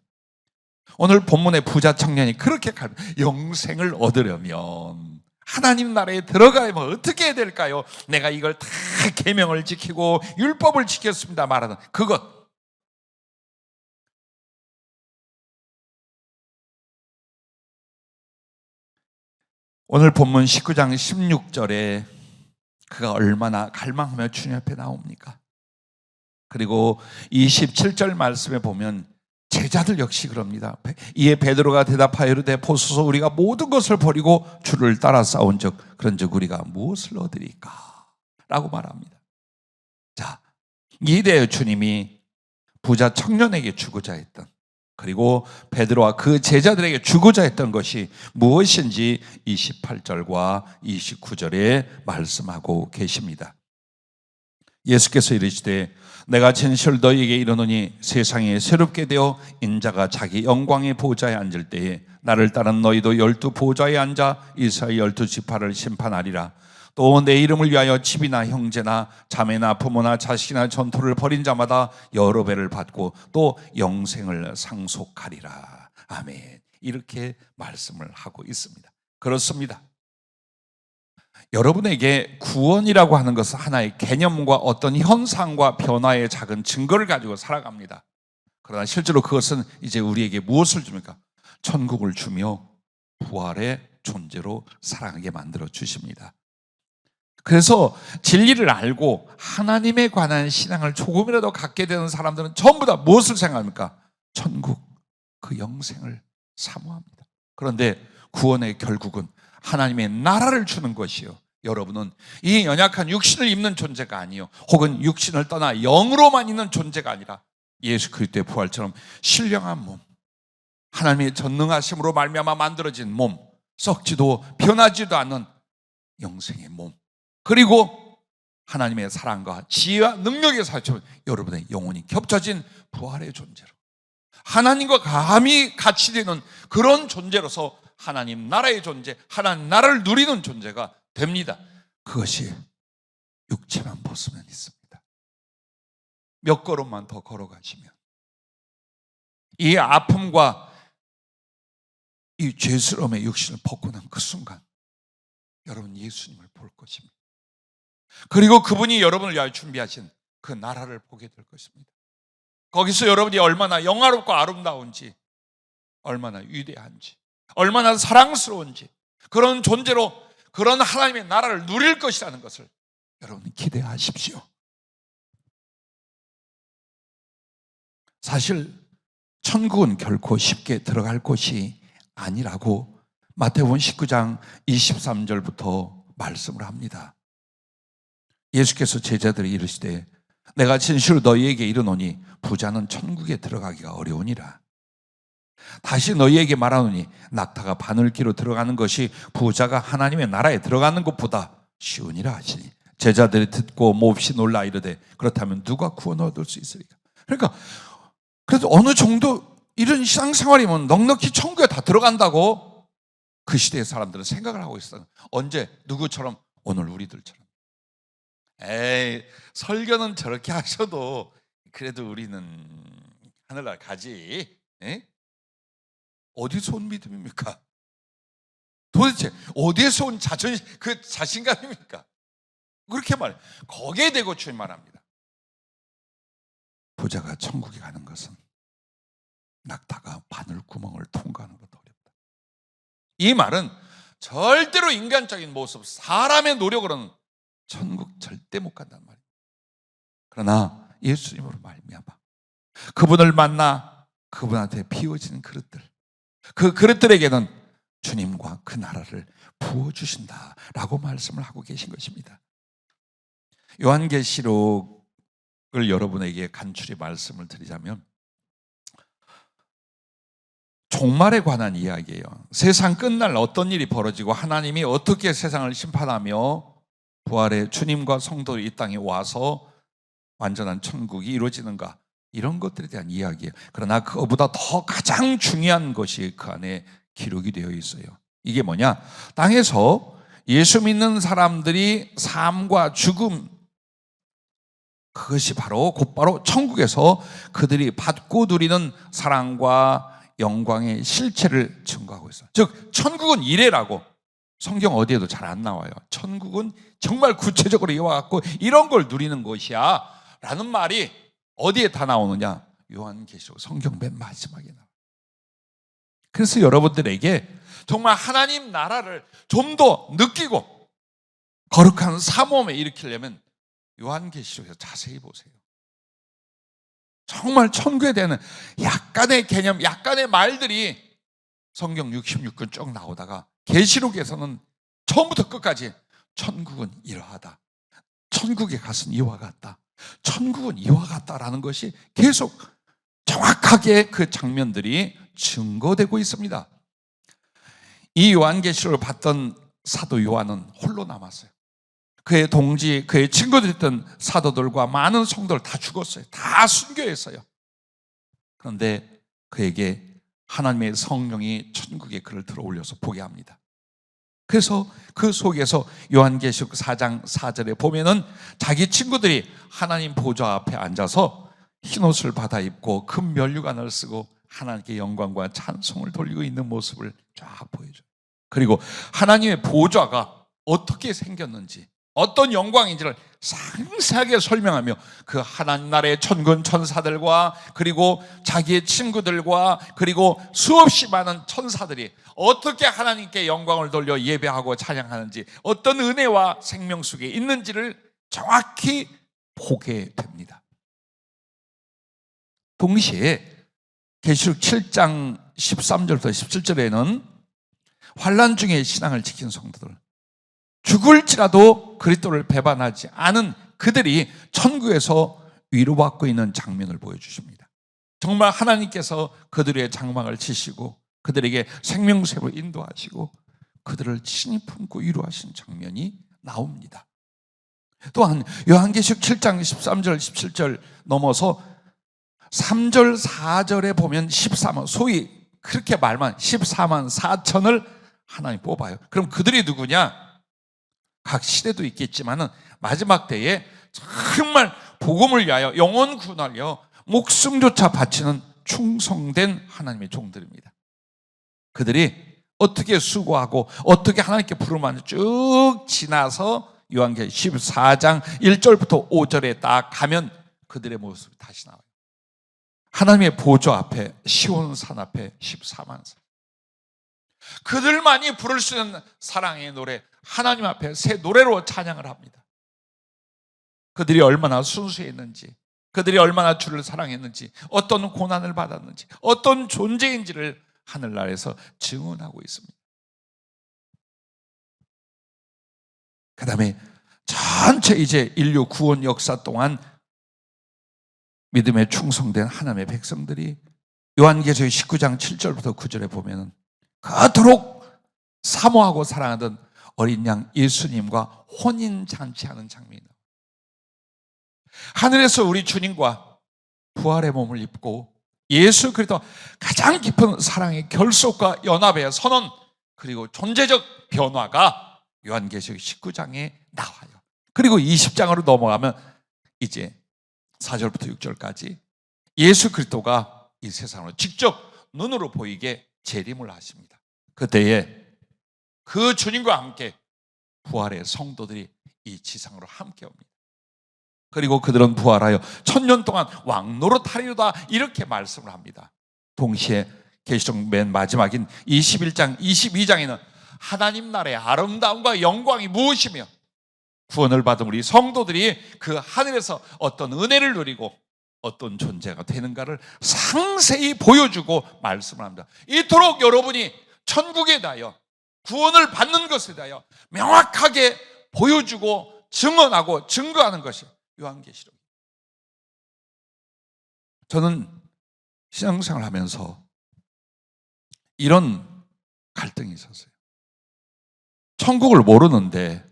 오늘 본문의 부자 청년이 그렇게 영생을 얻으려면, 하나님 나라에 들어가려면 어떻게 해야 될까요? 내가 이걸 다 계명을 지키고 율법을 지켰습니다 말하는 그것. 오늘 본문 19장 16절에 그가 얼마나 갈망하며 주님 앞에 나옵니까? 그리고 27절 말씀에 보면 제자들 역시 그럽니다. 이에 베드로가 대답하여 이르되 보소서, 우리가 모든 것을 버리고 주를 따라 싸운즉 그런즉 우리가 무엇을 얻으리까? 라고 말합니다. 자, 이에 주님이 부자 청년에게 주고자 했던, 그리고 베드로와 그 제자들에게 주고자 했던 것이 무엇인지 28절과 29절에 말씀하고 계십니다. 예수께서 이르시되 내가 진실 너희에게 이르노니 세상에 새롭게 되어 인자가 자기 영광의 보좌에 앉을 때에 나를 따른 너희도 12 보좌에 앉아 이스라엘 12지파를 심판하리라. 또 내 이름을 위하여 집이나 형제나 자매나 부모나 자식이나 전토를 벌인 자마다 여러 배를 받고 또 영생을 상속하리라. 아멘. 이렇게 말씀을 하고 있습니다. 그렇습니다. 여러분에게 구원이라고 하는 것은 하나의 개념과 어떤 현상과 변화의 작은 증거를 가지고 살아갑니다. 그러나 실제로 그것은 이제 우리에게 무엇을 줍니까? 천국을 주며 부활의 존재로 살아가게 만들어 주십니다. 그래서 진리를 알고 하나님에 관한 신앙을 조금이라도 갖게 되는 사람들은 전부 다 무엇을 생각합니까? 천국, 그 영생을 사모합니다. 그런데 구원의 결국은 하나님의 나라를 주는 것이요, 여러분은 이 연약한 육신을 입는 존재가 아니요, 혹은 육신을 떠나 영으로만 있는 존재가 아니라 예수 그리스도의 부활처럼 신령한 몸, 하나님의 전능하심으로 말미암아 만들어진 몸, 썩지도 변하지도 않는 영생의 몸, 그리고 하나님의 사랑과 지혜와 능력의 사처럼 여러분의 영혼이 겹쳐진 부활의 존재로 하나님과 감히 같이 되는 그런 존재로서 하나님 나라의 존재, 하나님 나라를 누리는 존재가 됩니다. 그것이 육체만 벗으면 있습니다. 몇 걸음만 더 걸어가시면 이 아픔과 이 죄스러움의 육신을 벗고 난 그 순간 여러분 예수님을 볼 것입니다. 그리고 그분이 여러분을 위하여 준비하신 그 나라를 보게 될 것입니다. 거기서 여러분이 얼마나 영화롭고 아름다운지, 얼마나 위대한지, 얼마나 사랑스러운지, 그런 존재로 그런 하나님의 나라를 누릴 것이라는 것을 여러분 기대하십시오. 사실 천국은 결코 쉽게 들어갈 곳이 아니라고 마태복음 19장 23절부터 말씀을 합니다. 예수께서 제자들이 이르시되 내가 진실로 너희에게 이르노니 부자는 천국에 들어가기가 어려우니라. 다시 너희에게 말하노니 낙타가 바늘기로 들어가는 것이 부자가 하나님의 나라에 들어가는 것보다 쉬우니라 하시니 제자들이 듣고 몹시 놀라 이르되 그렇다면 누가 구원 얻을 수 있으리까? 그러니까 그래도 어느 정도 이런 신앙생활이면 넉넉히 천국에 다 들어간다고 그 시대의 사람들은 생각을 하고 있어요. 언제? 누구처럼? 오늘 우리들처럼. 에이, 설교는 저렇게 하셔도 그래도 우리는 하늘나라 가지. 에? 어디서 온 믿음입니까? 도대체 어디에서 온 그 자신감입니까? 그렇게 말해요. 거기에 대고 주님 말합니다. 부자가 천국에 가는 것은 낙타가 바늘구멍을 통과하는 것도 어렵다. 이 말은 절대로 인간적인 모습, 사람의 노력으로는 천국 절대 못 간다는 말입니다. 그러나 예수님으로 말미암아 그분을 만나 그분한테 비워지는 그릇들, 그 그릇들에게는 주님과 그 나라를 부어주신다라고 말씀을 하고 계신 것입니다. 요한계시록을 여러분에게 간추리 말씀을 드리자면 종말에 관한 이야기예요. 세상 끝날 어떤 일이 벌어지고 하나님이 어떻게 세상을 심판하며 부활의 주님과 성도들이 이 땅에 와서 완전한 천국이 이루어지는가, 이런 것들에 대한 이야기예요. 그러나 그거보다 더 가장 중요한 것이 그 안에 기록이 되어 있어요. 이게 뭐냐? 땅에서 예수 믿는 사람들이 삶과 죽음, 그것이 바로 곧바로 천국에서 그들이 받고 누리는 사랑과 영광의 실체를 증거하고 있어요. 즉 천국은 이래라고 성경 어디에도 잘 안 나와요. 천국은 정말 구체적으로 이와 같고 이런 걸 누리는 것이야 라는 말이 어디에 다 나오느냐? 요한계시록 성경 맨 마지막에 나와요. 그래서 여러분들에게 정말 하나님 나라를 좀 더 느끼고 거룩한 사모함에 일으키려면 요한계시록에서 자세히 보세요. 정말 천국에 대한 약간의 개념, 약간의 말들이 성경 66권 쭉 나오다가 계시록에서는 처음부터 끝까지 천국은 이러하다, 천국에 가서는 이와 같다, 천국은 이와 같다라는 것이 계속 정확하게 그 장면들이 증거되고 있습니다. 이 요한계시록을 봤던 사도 요한은 홀로 남았어요. 그의 동지, 그의 친구들이었던 사도들과 많은 성도들 다 죽었어요. 다 순교했어요. 그런데 그에게 하나님의 성령이 천국에 그를 들어올려서 보게 합니다. 그래서 그 속에서 요한계시록 4장 4절에 보면은 자기 친구들이 하나님 보좌 앞에 앉아서 흰옷을 받아 입고 금 면류관을 쓰고 하나님께 영광과 찬송을 돌리고 있는 모습을 쫙 보여줘요. 그리고 하나님의 보좌가 어떻게 생겼는지, 어떤 영광인지를 상세하게 설명하며 그 하나님 나라의 천군 천사들과 그리고 자기의 친구들과 그리고 수없이 많은 천사들이 어떻게 하나님께 영광을 돌려 예배하고 찬양하는지, 어떤 은혜와 생명 속에 있는지를 정확히 보게 됩니다. 동시에 계시록 7장 13절부터 17절에는 환난 중에 신앙을 지킨 성도들, 죽을지라도 그리스도를 배반하지 않은 그들이 천국에서 위로받고 있는 장면을 보여주십니다. 정말 하나님께서 그들의 장막을 치시고 그들에게 생명샘으로 인도하시고 그들을 친히 품고 위로하신 장면이 나옵니다. 또한 요한계시록 7장 13절 17절 넘어서 3절 4절에 보면 14만, 소위 그렇게 말만 14만 4천을 하나님 뽑아요. 그럼 그들이 누구냐? 각 시대도 있겠지만은 마지막 때에 정말 복음을 위하여 영혼 구원하려 목숨조차 바치는 충성된 하나님의 종들입니다. 그들이 어떻게 수고하고 어떻게 하나님께 부름을 쭉 지나서 요한계시록 14장 1절부터 5절에 딱 가면 그들의 모습이 다시 나와요. 하나님의 보좌 앞에, 시온산 앞에 14만 사. 그들만이 부를 수 있는 사랑의 노래, 하나님 앞에 새 노래로 찬양을 합니다. 그들이 얼마나 순수했는지, 그들이 얼마나 주를 사랑했는지, 어떤 고난을 받았는지, 어떤 존재인지를 하늘나라에서 증언하고 있습니다. 그 다음에 전체 이제 인류 구원 역사 동안 믿음에 충성된 하나님의 백성들이 요한계시록 19장 7절부터 9절에 보면 그토록 사모하고 사랑하던 어린 양 예수님과 혼인잔치하는 장면이 나옵니다. 하늘에서 우리 주님과 부활의 몸을 입고 예수 그리스도 가장 깊은 사랑의 결속과 연합의 선언, 그리고 존재적 변화가 요한계시록 19장에 나와요. 그리고 20장으로 넘어가면 이제 4절부터 6절까지 예수 그리스도가 이 세상으로 직접 눈으로 보이게 재림을 하십니다. 그때에 그 주님과 함께 부활의 성도들이 이 지상으로 함께 옵니다. 그리고 그들은 부활하여 1000년 동안 왕노릇하리로다 이렇게 말씀을 합니다. 동시에 계시록 맨 마지막인 21장, 22장에는 하나님 나라의 아름다움과 영광이 무엇이며 구원을 받은 우리 성도들이 그 하늘에서 어떤 은혜를 누리고 어떤 존재가 되는가를 상세히 보여주고 말씀을 합니다. 이토록 여러분이 천국에 대하여 구원을 받는 것에 대하여 명확하게 보여주고 증언하고 증거하는 것이 요한계시록. 저는 신앙생활 하면서 이런 갈등이 있었어요. 천국을 모르는데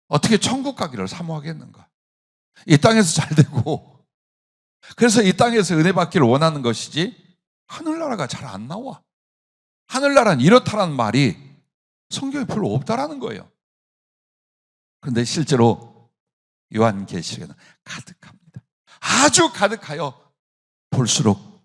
어떻게 천국 가기를 사모하겠는가? 이 땅에서 잘 되고, 그래서 이 땅에서 은혜 받기를 원하는 것이지 하늘나라가 잘 안 나와. 하늘나라는 이렇다라는 말이 성경에 별로 없다라는 거예요. 그런데 실제로 요한계시록에는 가득합니다. 아주 가득하여 볼수록,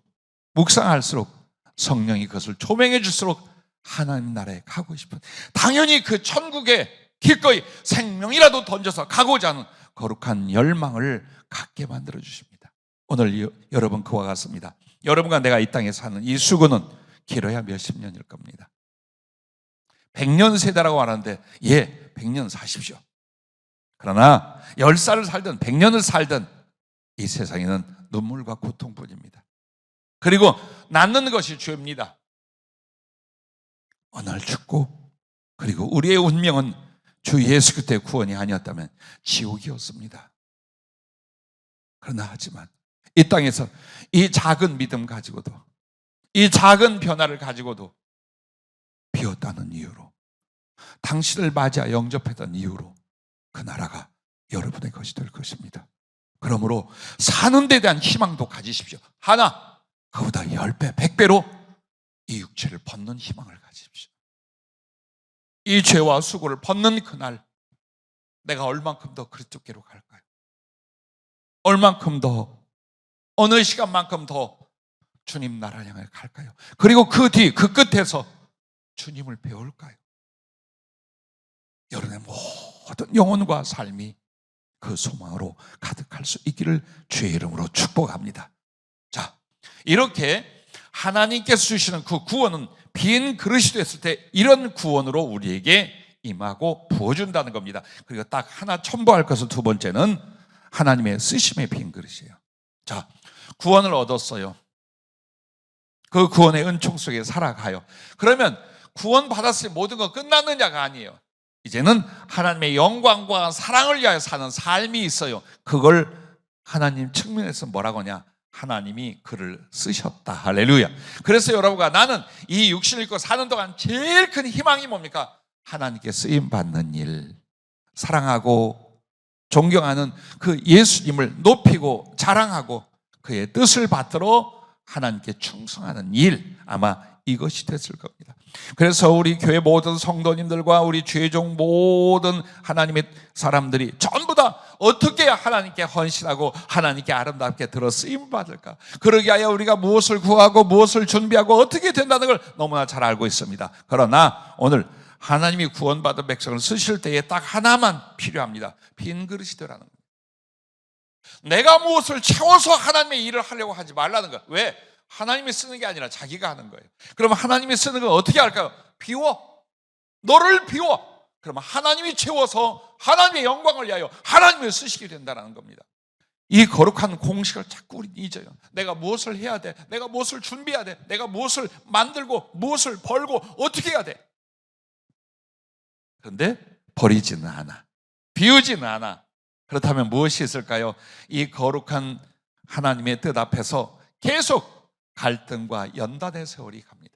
묵상할수록 성령이 그것을 조명해 줄수록 하나님 나라에 가고 싶은, 당연히 그 천국에 기꺼이 생명이라도 던져서 가고자 하는 거룩한 열망을 갖게 만들어 주십니다. 오늘 여러분 그와 같습니다. 여러분과 내가 이 땅에 사는 이 수고는 길어야 몇십 년일 겁니다. 100년 세대라고 하는데 100년 사십시오. 그러나 10살을 살든 100년을 살든 이 세상에는 눈물과 고통뿐입니다. 그리고 낳는 것이 죄입니다. 어느 날 죽고, 그리고 우리의 운명은 주 예수 그리스도의 구원이 아니었다면 지옥이었습니다. 그러나 하지만 이 땅에서 이 작은 믿음 가지고도, 이 작은 변화를 가지고도 비었다는 이유로, 당신을 맞아 영접했던 이유로 그 나라가 여러분의 것이 될 것입니다. 그러므로 사는 데 대한 희망도 가지십시오. 하나, 그보다 10배, 100배로 이 육체를 벗는 희망을 가지십시오. 이 죄와 수고를 벗는 그날 내가 얼만큼 더 그리스도께로 갈까요? 얼만큼 더, 어느 시간만큼 더 주님 나라 향해 갈까요? 그리고 그 뒤, 그 끝에서 주님을 배울까요? 여러분의 모든 영혼과 삶이 그 소망으로 가득할 수 있기를 주의 이름으로 축복합니다. 자, 이렇게 하나님께서 주시는 그 구원은 빈 그릇이 됐을 때 이런 구원으로 우리에게 임하고 부어준다는 겁니다. 그리고 딱 하나 첨부할 것은 두 번째는 하나님의 쓰심의 빈 그릇이에요. 자, 구원을 얻었어요. 그 구원의 은총 속에 살아가요. 그러면 구원 받았을 때 모든 건 끝났느냐가 아니에요. 이제는 하나님의 영광과 사랑을 위하여 사는 삶이 있어요. 그걸 하나님 측면에서 뭐라고 하냐? 하나님이 그를 쓰셨다. 할렐루야. 그래서 여러분과 나는 이 육신을 입고 사는 동안 제일 큰 희망이 뭡니까? 하나님께 쓰임받는 일, 사랑하고 존경하는 그 예수님을 높이고 자랑하고 그의 뜻을 받들어 하나님께 충성하는 일, 아마 이것이 됐을 겁니다. 그래서 우리 교회 모든 성도님들과 우리 죄종 모든 하나님의 사람들이 전부 다 어떻게 하나님께 헌신하고 하나님께 아름답게 들어 쓰임 받을까? 그러기 위하여 우리가 무엇을 구하고 무엇을 준비하고 어떻게 된다는 걸 너무나 잘 알고 있습니다. 그러나 오늘 하나님이 구원받은 백성을 쓰실 때에 딱 하나만 필요합니다. 빈 그릇이 되라는 거예요. 내가 무엇을 채워서 하나님의 일을 하려고 하지 말라는 거예요. 왜? 하나님이 쓰는 게 아니라 자기가 하는 거예요. 그러면 하나님이 쓰는 건 어떻게 할까요? 비워. 너를 비워. 그러면 하나님이 채워서 하나님의 영광을 위하여 하나님을 쓰시게 된다는 겁니다. 이 거룩한 공식을 자꾸 우리는 잊어요. 내가 무엇을 해야 돼? 내가 무엇을 준비해야 돼? 내가 무엇을 만들고 무엇을 벌고 어떻게 해야 돼? 그런데 버리지는 않아. 비우지는 않아. 그렇다면 무엇이 있을까요? 이 거룩한 하나님의 뜻 앞에서 계속 갈등과 연단의 세월이 갑니다.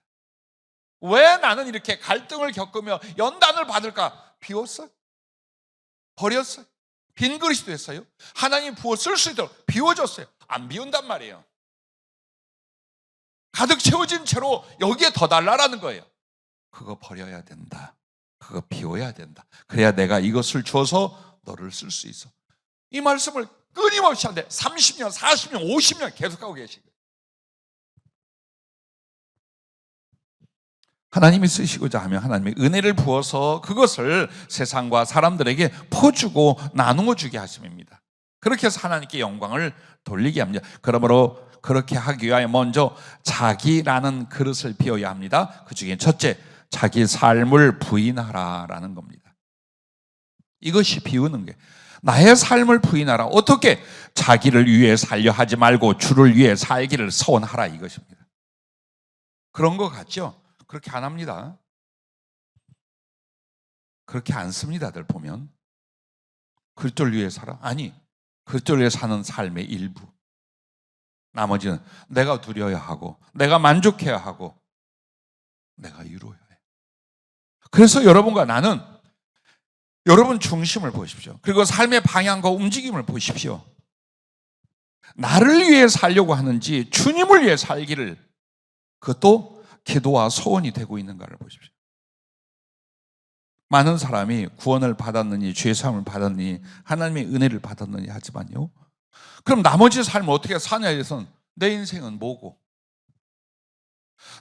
왜 나는 이렇게 갈등을 겪으며 연단을 받을까? 비웠어요? 버렸어요? 빈 그릇이 됐어요? 하나님이 부어 쓸 수 있도록 비워줬어요? 안 비운단 말이에요. 가득 채워진 채로 여기에 더 달라라는 거예요. 그거 버려야 된다. 그거 비워야 된다. 그래야 내가 이것을 주어서 너를 쓸 수 있어. 이 말씀을 끊임없이 하는데 30년, 40년, 50년 계속하고 계신 거예요. 하나님이 쓰시고자 하면 하나님의 은혜를 부어서 그것을 세상과 사람들에게 퍼주고 나누어 주게 하심입니다. 그렇게 해서 하나님께 영광을 돌리게 합니다. 그러므로 그렇게 하기 위하여 먼저 자기라는 그릇을 비워야 합니다. 그 중에 첫째, 자기 삶을 부인하라라는 겁니다. 이것이 비우는 게 나의 삶을 부인하라. 어떻게? 자기를 위해 살려 하지 말고 주를 위해 살기를 서원하라 이것입니다. 그런 거 같죠? 그렇게 안 합니다. 그렇게 안 씁니다들 보면. 그리스도를 위해 살아? 아니, 그리스도를 위해 사는 삶의 일부. 나머지는 내가 누려야 하고 내가 만족해야 하고 내가 이루어야 해. 그래서 여러분과 나는 여러분 중심을 보십시오. 그리고 삶의 방향과 움직임을 보십시오. 나를 위해 살려고 하는지 주님을 위해 살기를, 그것도 기도와 소원이 되고 있는가를 보십시오. 많은 사람이 구원을 받았느니 죄사함을 받았느니 하나님의 은혜를 받았느니 하지만요, 그럼 나머지 삶을 어떻게 사냐에 대해서는 내 인생은 뭐고,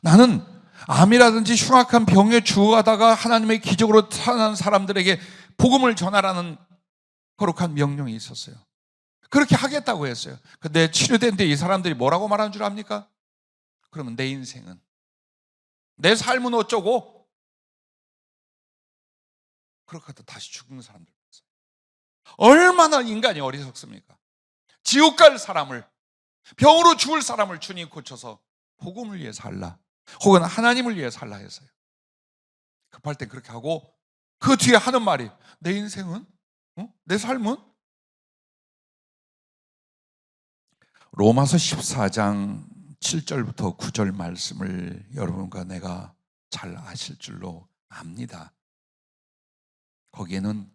나는 암이라든지 흉악한 병에 죽어가다가 하나님의 기적으로 살아난 사람들에게 복음을 전하라는 거룩한 명령이 있었어요. 그렇게 하겠다고 했어요. 근데 치료된 뒤에 이 사람들이 뭐라고 말하는 줄 압니까? 그러면 내 인생은, 내 삶은 어쩌고? 그렇게 하다 다시 죽는 사람들. 얼마나 인간이 어리석습니까? 지옥 갈 사람을, 병으로 죽을 사람을 주님 고쳐서 복음을 위해 살라, 혹은 하나님을 위해 살라 했어요. 급할 때 그렇게 하고 그 뒤에 하는 말이 내 인생은? 내 삶은? 로마서 14장 7절부터 9절 말씀을 여러분과 내가 잘 아실 줄로 압니다. 거기에는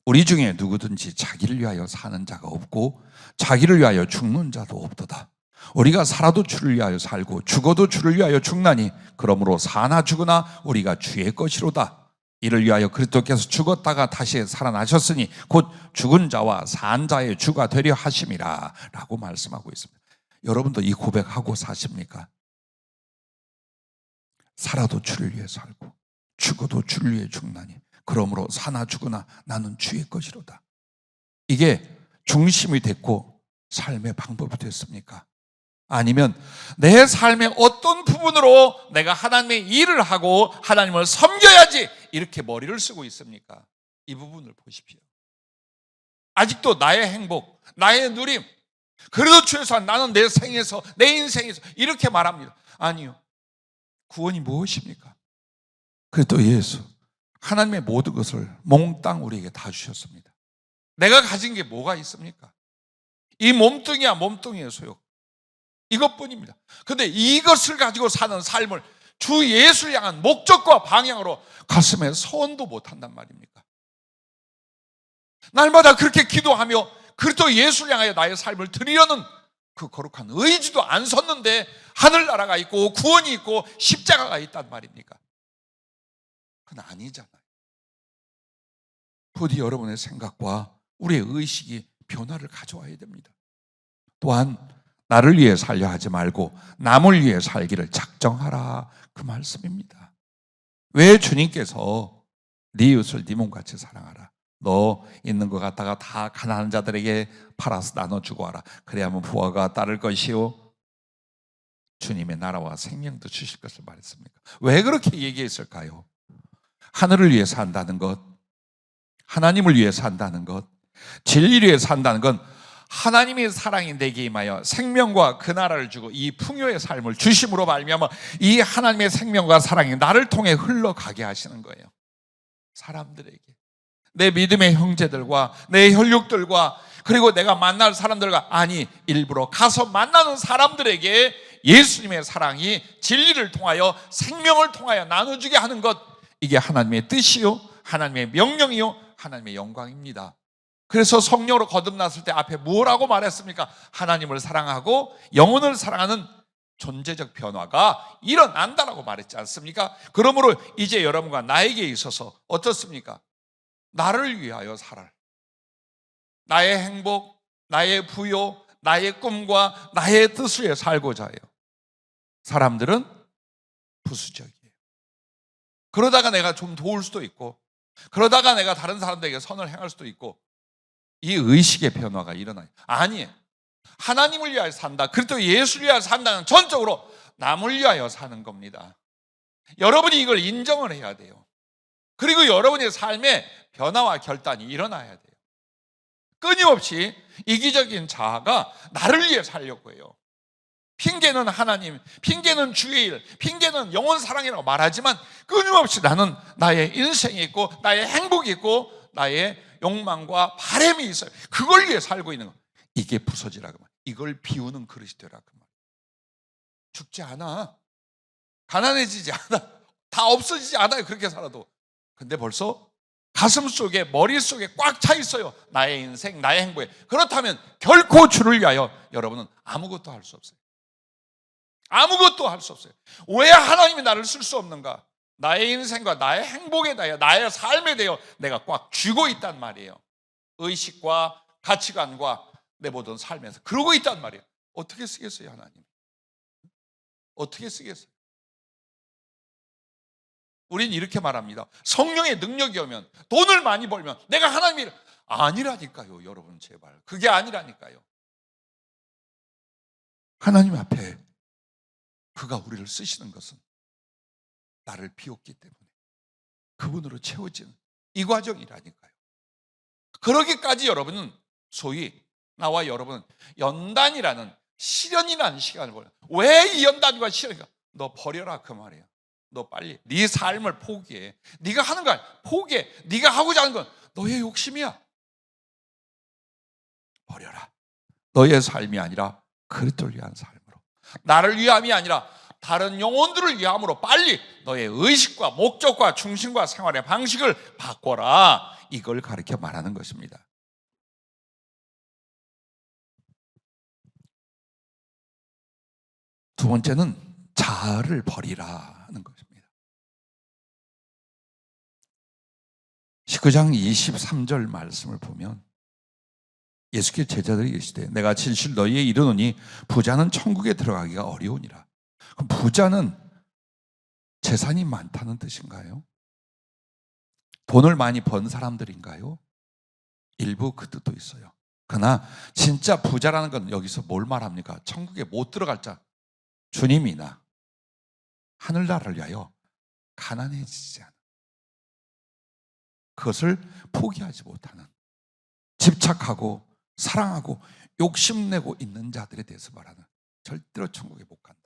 우리 중에 누구든지 자기를 위하여 사는 자가 없고 자기를 위하여 죽는 자도 없도다. 우리가 살아도 주를 위하여 살고 죽어도 주를 위하여 죽나니 그러므로 사나 죽으나 우리가 주의 것이로다. 이를 위하여 그리스도께서 죽었다가 다시 살아나셨으니 곧 죽은 자와 산 자의 주가 되려 하심이라 라고 말씀하고 있습니다. 여러분도 이 고백하고 사십니까? 살아도 주를 위해 살고 죽어도 주를 위해 죽나니 그러므로 사나 죽으나 나는 주의 것이로다. 이게 중심이 됐고 삶의 방법이 됐습니까? 아니면 내 삶의 어떤 부분으로 내가 하나님의 일을 하고 하나님을 섬겨야지 이렇게 머리를 쓰고 있습니까? 이 부분을 보십시오. 아직도 나의 행복, 나의 누림, 그래도 최소한 나는 내 생에서, 내 인생에서 이렇게 말합니다. 아니요. 구원이 무엇입니까? 그리스도 예수, 하나님의 모든 것을 몽땅 우리에게 다 주셨습니다. 내가 가진 게 뭐가 있습니까? 이 몸뚱이야 몸뚱이의 소욕, 이것뿐입니다. 그런데 이것을 가지고 사는 삶을 주 예수를 향한 목적과 방향으로 가슴에 서원도 못한단 말입니까? 날마다 그렇게 기도하며 그리스도 예수를 향하여 나의 삶을 드리려는 그 거룩한 의지도 안 섰는데 하늘나라가 있고 구원이 있고 십자가가 있단 말입니까? 그건 아니잖아요. 부디 여러분의 생각과 우리의 의식이 변화를 가져와야 됩니다. 또한 나를 위해 살려 하지 말고 남을 위해 살기를 작정하라, 그 말씀입니다. 왜 주님께서 네 이웃을 네 몸같이 사랑하라, 너 있는 것 갖다가 다 가난한 자들에게 팔아서 나눠주고 와라, 그래야만 부하가 따를 것이요 주님의 나라와 생명도 주실 것을 말했습니까? 왜 그렇게 얘기했을까요? 하늘을 위해 산다는 것, 하나님을 위해 산다는 것, 진리를 위해 산다는 건 하나님의 사랑이 내게 임하여 생명과 그 나라를 주고 이 풍요의 삶을 주심으로 말미암아 이 하나님의 생명과 사랑이 나를 통해 흘러가게 하시는 거예요. 사람들에게, 내 믿음의 형제들과 내 혈육들과 그리고 내가 만날 사람들과, 아니 일부러 가서 만나는 사람들에게 예수님의 사랑이 진리를 통하여 생명을 통하여 나눠주게 하는 것, 이게 하나님의 뜻이요, 하나님의 명령이요, 하나님의 영광입니다. 그래서 성령으로 거듭났을 때 앞에 뭐라고 말했습니까? 하나님을 사랑하고 영혼을 사랑하는 존재적 변화가 일어난다라고 말했지 않습니까? 그러므로 이제 여러분과 나에게 있어서 어떻습니까? 나를 위하여 살아, 나의 행복, 나의 부요, 나의 꿈과 나의 뜻을 위해 살고자 해요. 사람들은 부수적이에요. 그러다가 내가 좀 도울 수도 있고, 그러다가 내가 다른 사람들에게 선을 행할 수도 있고, 이 의식의 변화가 일어나요. 아니에요. 하나님을 위하여 산다, 그리고 예수를 위하여 산다는 전적으로 남을 위하여 사는 겁니다. 여러분이 이걸 인정을 해야 돼요. 그리고 여러분의 삶에 변화와 결단이 일어나야 돼요. 끊임없이 이기적인 자아가 나를 위해 살려고 해요. 핑계는 하나님, 핑계는 주의 일, 핑계는 영혼 사랑이라고 말하지만 끊임없이 나는 나의 인생이 있고 나의 행복이 있고 나의 욕망과 바람이 있어요. 그걸 위해 살고 있는 거. 이게 부서지라고 말이에요. 이걸 비우는 그릇이 되라고 말이에요. 죽지 않아. 가난해지지 않아. 다 없어지지 않아요. 그렇게 살아도. 근데 벌써 가슴 속에, 머릿속에 꽉 차 있어요. 나의 인생, 나의 행복에. 그렇다면 결코 주를 위하여 여러분은 아무것도 할 수 없어요. 아무것도 할 수 없어요. 왜 하나님이 나를 쓸 수 없는가? 나의 인생과 나의 행복에 대하여, 나의 삶에 대하여 내가 꽉 쥐고 있단 말이에요. 의식과 가치관과 내 모든 삶에서 그러고 있단 말이에요. 어떻게 쓰겠어요, 하나님? 어떻게 쓰겠어요? 우린 이렇게 말합니다. 성령의 능력이 오면, 돈을 많이 벌면 내가 하나님이, 아니라니까요. 여러분 제발, 그게 아니라니까요. 하나님 앞에 그가 우리를 쓰시는 것은 나를 비웠기 때문에 그분으로 채워지는 이 과정이라니까요. 그러기까지 여러분은 소위 나와 여러분은 연단이라는, 시련이라는 시간을 보내요. 왜 이 연단과 시련인가? 너 버려라 그 말이에요. 너 빨리 네 삶을 포기해. 네가 하는 거 포기해. 네가 하고자 하는 건 너의 욕심이야. 버려라. 너의 삶이 아니라 그리스도를 위한 삶으로, 나를 위함이 아니라 다른 영혼들을 위함으로 빨리 너의 의식과 목적과 중심과 생활의 방식을 바꿔라. 이걸 가르쳐 말하는 것입니다. 두 번째는 자아를 버리라는 것입니다. 19장 23절 말씀을 보면 예수께서 제자들이 계시되 내가 진실 너희에 이르노니 부자는 천국에 들어가기가 어려우니라. 그럼 부자는 재산이 많다는 뜻인가요? 돈을 많이 번 사람들인가요? 일부 그 뜻도 있어요. 그러나 진짜 부자라는 건 여기서 뭘 말합니까? 천국에 못 들어갈 자, 주님이나 하늘나라를 위하여 가난해지지 않은, 그것을 포기하지 못하는, 집착하고 사랑하고 욕심내고 있는 자들에 대해서 말하는, 절대로 천국에 못 간다.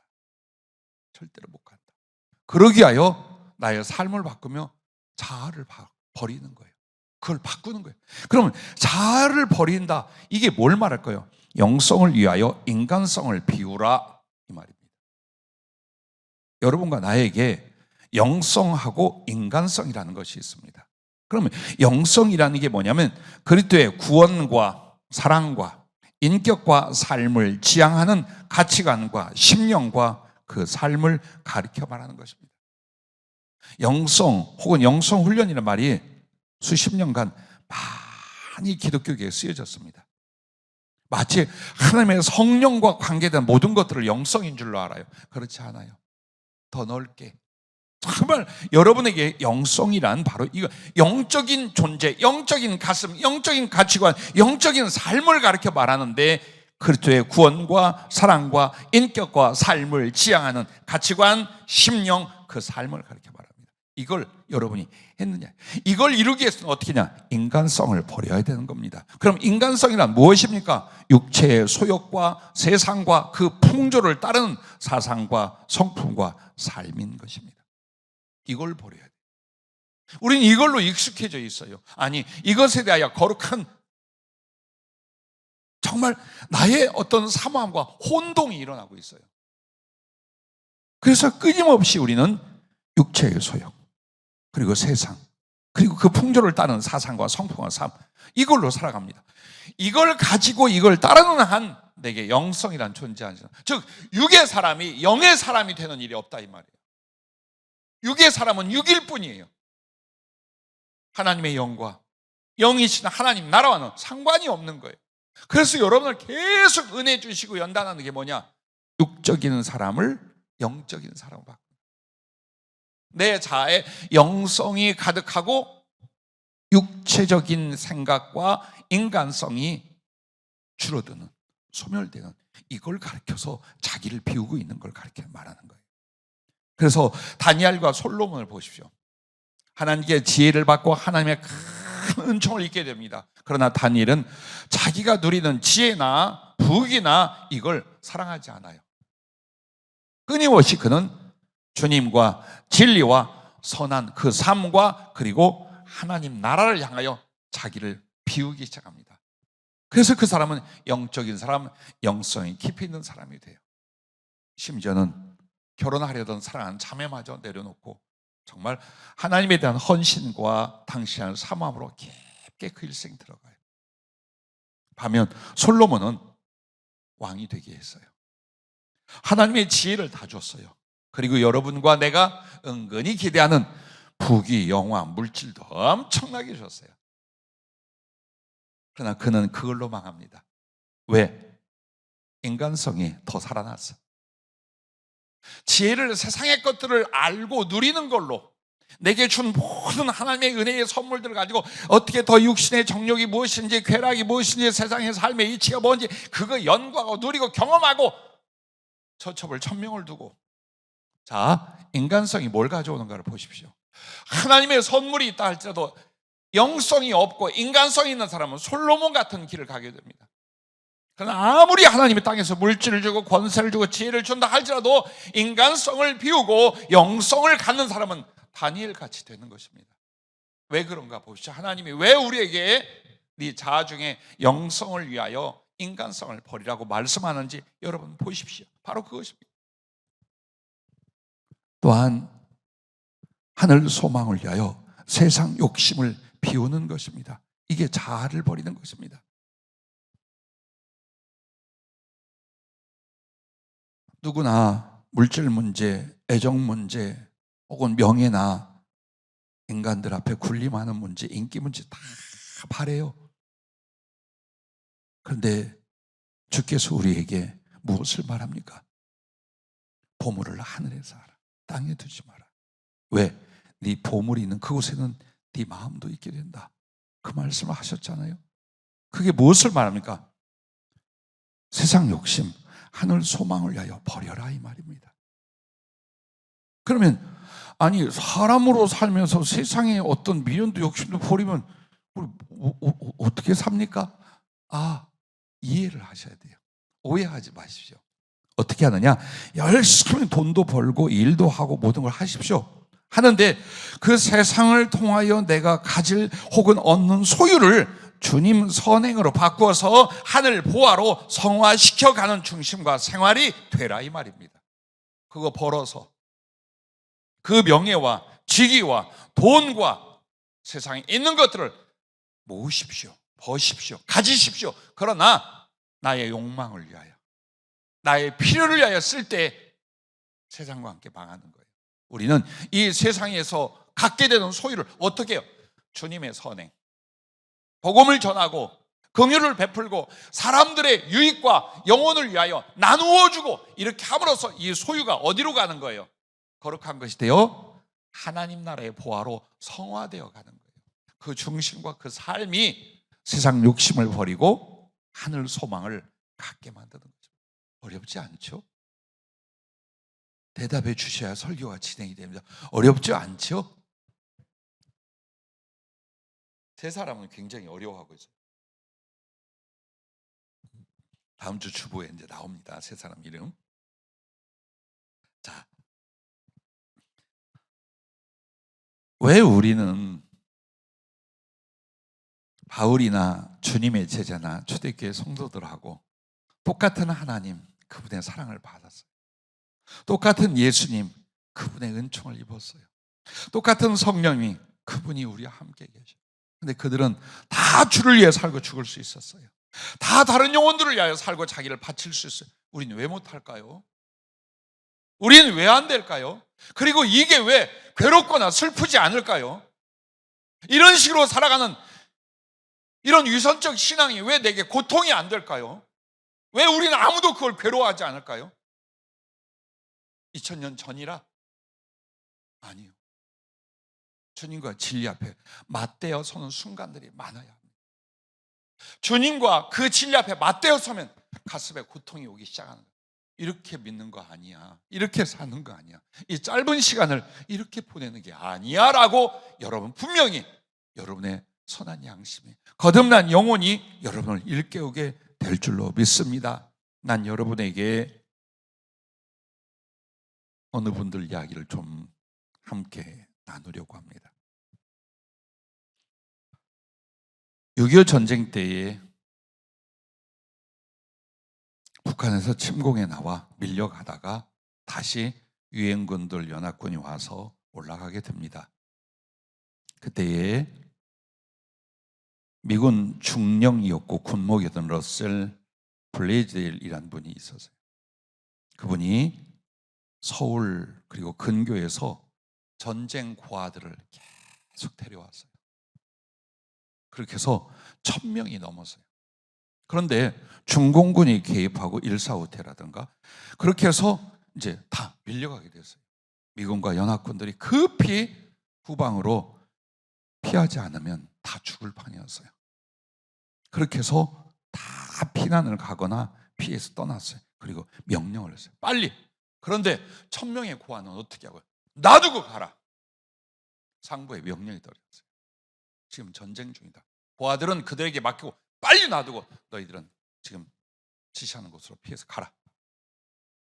절대로 못 간다. 그러기 위하여 나의 삶을 바꾸며 자아를 버리는 거예요. 그걸 바꾸는 거예요. 그러면 자아를 버린다, 이게 뭘 말할까요? 영성을 위하여 인간성을 비우라, 이 말입니다. 여러분과 나에게 영성하고 인간성이라는 것이 있습니다. 그러면 영성이라는 게 뭐냐면 그리스도의 구원과 사랑과 인격과 삶을 지향하는 가치관과 심령과 그 삶을 가르쳐 말하는 것입니다. 영성 혹은 영성 훈련이라는 말이 수십 년간 많이 기독교계에 쓰여졌습니다. 마치 하나님의 성령과 관계된 모든 것들을 영성인 줄로 알아요. 그렇지 않아요. 더 넓게, 정말 여러분에게 영성이란 바로 이거, 영적인 존재, 영적인 가슴, 영적인 가치관, 영적인 삶을 가르쳐 말하는데 그리스도의 구원과 사랑과 인격과 삶을 지향하는 가치관, 심령, 그 삶을 가르쳐 말합니다. 이걸 여러분이 했느냐? 이걸 이루기 위해서는 어떻게 하냐? 인간성을 버려야 되는 겁니다. 그럼 인간성이란 무엇입니까? 육체의 소욕과 세상과 그 풍조를 따르는 사상과 성품과 삶인 것입니다. 이걸 버려야 돼요. 우리는 이걸로 익숙해져 있어요. 아니, 이것에 대하여 거룩한 정말 나의 어떤 사모함과 혼동이 일어나고 있어요. 그래서 끊임없이 우리는 육체의 소욕, 그리고 세상, 그리고 그 풍조를 따르는 사상과 성품과 삶, 이걸로 살아갑니다. 이걸 가지고 이걸 따르는 한 내게 영성이란 존재하지 않아요. 즉 육의 사람이 영의 사람이 되는 일이 없다 이 말이에요. 육의 사람은 육일 뿐이에요. 하나님의 영과 영이신 하나님 나라와는 상관이 없는 거예요. 그래서 여러분을 계속 은혜 주시고 연단하는 게 뭐냐? 육적인 사람을 영적인 사람으로 바꾼다. 내 자아에 영성이 가득하고 육체적인 생각과 인간성이 줄어드는, 소멸되는, 이걸 가르쳐서 자기를 비우고 있는 걸 가르쳐 말하는 거예요. 그래서 다니엘과 솔로몬을 보십시오. 하나님께 지혜를 받고 하나님의 큰 은총을 입게 됩니다. 그러나 다니엘은 자기가 누리는 지혜나 부귀나 이걸 사랑하지 않아요. 끊임없이 그는 주님과 진리와 선한 그 삶과 그리고 하나님 나라를 향하여 자기를 비우기 시작합니다. 그래서 그 사람은 영적인 사람, 영성이 깊이 있는 사람이 돼요. 심지어는 결혼하려던 사랑하는 자매마저 내려놓고 정말 하나님에 대한 헌신과 당신의 사모함으로 깊게 그 일생이 들어가요. 반면 솔로몬은 왕이 되게 했어요. 하나님의 지혜를 다 줬어요. 그리고 여러분과 내가 은근히 기대하는 부귀, 영화, 물질도 엄청나게 줬어요. 그러나 그는 그걸로 망합니다. 왜? 인간성이 더 살아났어. 지혜를, 세상의 것들을 알고 누리는 걸로 내게 준 모든 하나님의 은혜의 선물들을 가지고 어떻게 더 육신의 정욕이 무엇인지, 쾌락이 무엇인지, 세상의 삶의 이치가 뭔지 그거 연구하고 누리고 경험하고 처첩을 천명을 두고, 자, 인간성이 뭘 가져오는가를 보십시오. 하나님의 선물이 있다 할지라도 영성이 없고 인간성이 있는 사람은 솔로몬 같은 길을 가게 됩니다. 그러나 아무리 하나님이 땅에서 물질을 주고 권세를 주고 지혜를 준다 할지라도 인간성을 비우고 영성을 갖는 사람은 다니엘 같이 되는 것입니다. 왜 그런가 보십시오. 하나님이 왜 우리에게 네 자아 중에 영성을 위하여 인간성을 버리라고 말씀하는지 여러분 보십시오. 바로 그것입니다. 또한 하늘 소망을 위하여 세상 욕심을 비우는 것입니다. 이게 자아를 버리는 것입니다. 누구나 물질 문제, 애정 문제, 혹은 명예나 인간들 앞에 군림하는 문제, 인기 문제 다 바래요. 그런데 주께서 우리에게 무엇을 말합니까? 보물을 하늘에서 하라, 땅에 두지 마라. 왜? 네 보물이 있는 그곳에는 네 마음도 있게 된다. 그 말씀을 하셨잖아요. 그게 무엇을 말합니까? 세상 욕심, 하늘 소망을 위하여 버려라 이 말입니다. 그러면 아니 사람으로 살면서 세상에 어떤 미련도 욕심도 버리면 우리 어떻게 삽니까? 이해를 하셔야 돼요. 오해하지 마십시오. 어떻게 하느냐? 열심히 돈도 벌고 일도 하고 모든 걸 하십시오. 하는데 그 세상을 통하여 내가 가질 혹은 얻는 소유를 주님 선행으로 바꾸어서 하늘 보화로 성화시켜가는 중심과 생활이 되라 이 말입니다. 그거 벌어서 그 명예와 직위와 돈과 세상에 있는 것들을 모으십시오. 버십시오. 가지십시오. 그러나 나의 욕망을 위하여, 나의 필요를 위하여 쓸 때 세상과 함께 망하는 거예요. 우리는 이 세상에서 갖게 되는 소유를 어떻게 해요? 주님의 선행, 복음을 전하고 긍휼을 베풀고 사람들의 유익과 영혼을 위하여 나누어 주고 이렇게 함으로써 이 소유가 어디로 가는 거예요? 거룩한 것이 되어 하나님 나라의 보화로 성화되어 가는 거예요. 그 중심과 그 삶이 세상 욕심을 버리고 하늘 소망을 갖게 만드는 거죠. 어렵지 않죠? 대답해 주셔야 설교가 진행이 됩니다. 어렵지 않죠? 세 사람은 굉장히 어려워하고 있어요. 다음 주 주보에 이제 나옵니다. 세 사람 이름. 자, 왜 우리는 바울이나 주님의 제자나 초대교회 성도들하고 똑같은 하나님, 그분의 사랑을 받았어요. 똑같은 예수님, 그분의 은총을 입었어요. 똑같은 성령이, 그분이 우리와 함께 계셔요. 근데 그들은 다 주를 위해 살고 죽을 수 있었어요. 다 다른 영혼들을 위하여 살고 자기를 바칠 수 있어요. 우리는 왜 못할까요? 우리는 왜 안 될까요? 그리고 이게 왜 괴롭거나 슬프지 않을까요? 이런 식으로 살아가는 이런 위선적 신앙이 왜 내게 고통이 안 될까요? 왜 우리는 아무도 그걸 괴로워하지 않을까요? 2000년 전이라? 아니요. 주님과 진리 앞에 맞대어 서는 순간들이 많아야 합니다. 주님과 그 진리 앞에 맞대어 서면 가슴에 고통이 오기 시작하는 거예요. 이렇게 믿는 거 아니야. 이렇게 사는 거 아니야. 이 짧은 시간을 이렇게 보내는 게 아니야 라고 여러분 분명히 여러분의 선한 양심이, 거듭난 영혼이 여러분을 일깨우게 될 줄로 믿습니다. 난 여러분에게 어느 분들 이야기를 좀 함께 나누려고 합니다. 6.25 전쟁 때에 북한에서 침공에 나와 밀려가다가 다시 유엔군들 연합군이 와서 올라가게 됩니다. 그때에 미군 중령이었고 군목이었던 러셀 블레이젤이라는 분이 있었어요. 그분이 서울 그리고 근교에서 전쟁 고아들을 계속 데려왔어요. 그렇게 해서 1000명이 넘었어요. 그런데 중공군이 개입하고 일사후퇴라든가 그렇게 해서 이제 다 밀려가게 됐어요. 미군과 연합군들이 급히 후방으로 피하지 않으면 다 죽을 판이었어요. 그렇게 해서 다 피난을 가거나 피해서 떠났어요. 그리고 명령을 했어요. 빨리. 그런데 1000명의 고아는 어떻게 하고요? 놔두고 가라. 상부에 명령이 떨어졌어요. 지금 전쟁 중이다. 고아들은 그들에게 맡기고 빨리 놔두고 너희들은 지금 지시하는 곳으로 피해서 가라.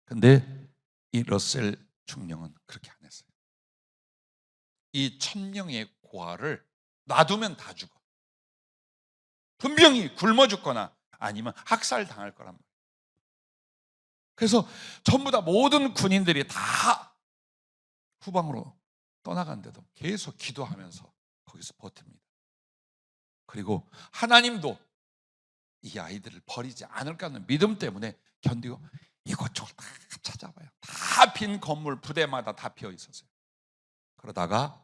근데 이 러셀 중령은 그렇게 안 했어요. 이 1000명의 고아를 놔두면 다 죽어. 분명히 굶어 죽거나 아니면 학살 당할 거란 말이에요. 그래서 전부 다 모든 군인들이 다 후방으로 떠나간데도 계속 기도하면서 거기서 버팁니다. 그리고 하나님도 이 아이들을 버리지 않을까 하는 믿음 때문에 견디고 이곳저곳 다 찾아봐요. 다 빈 건물 부대마다 다 비어 있었어요. 그러다가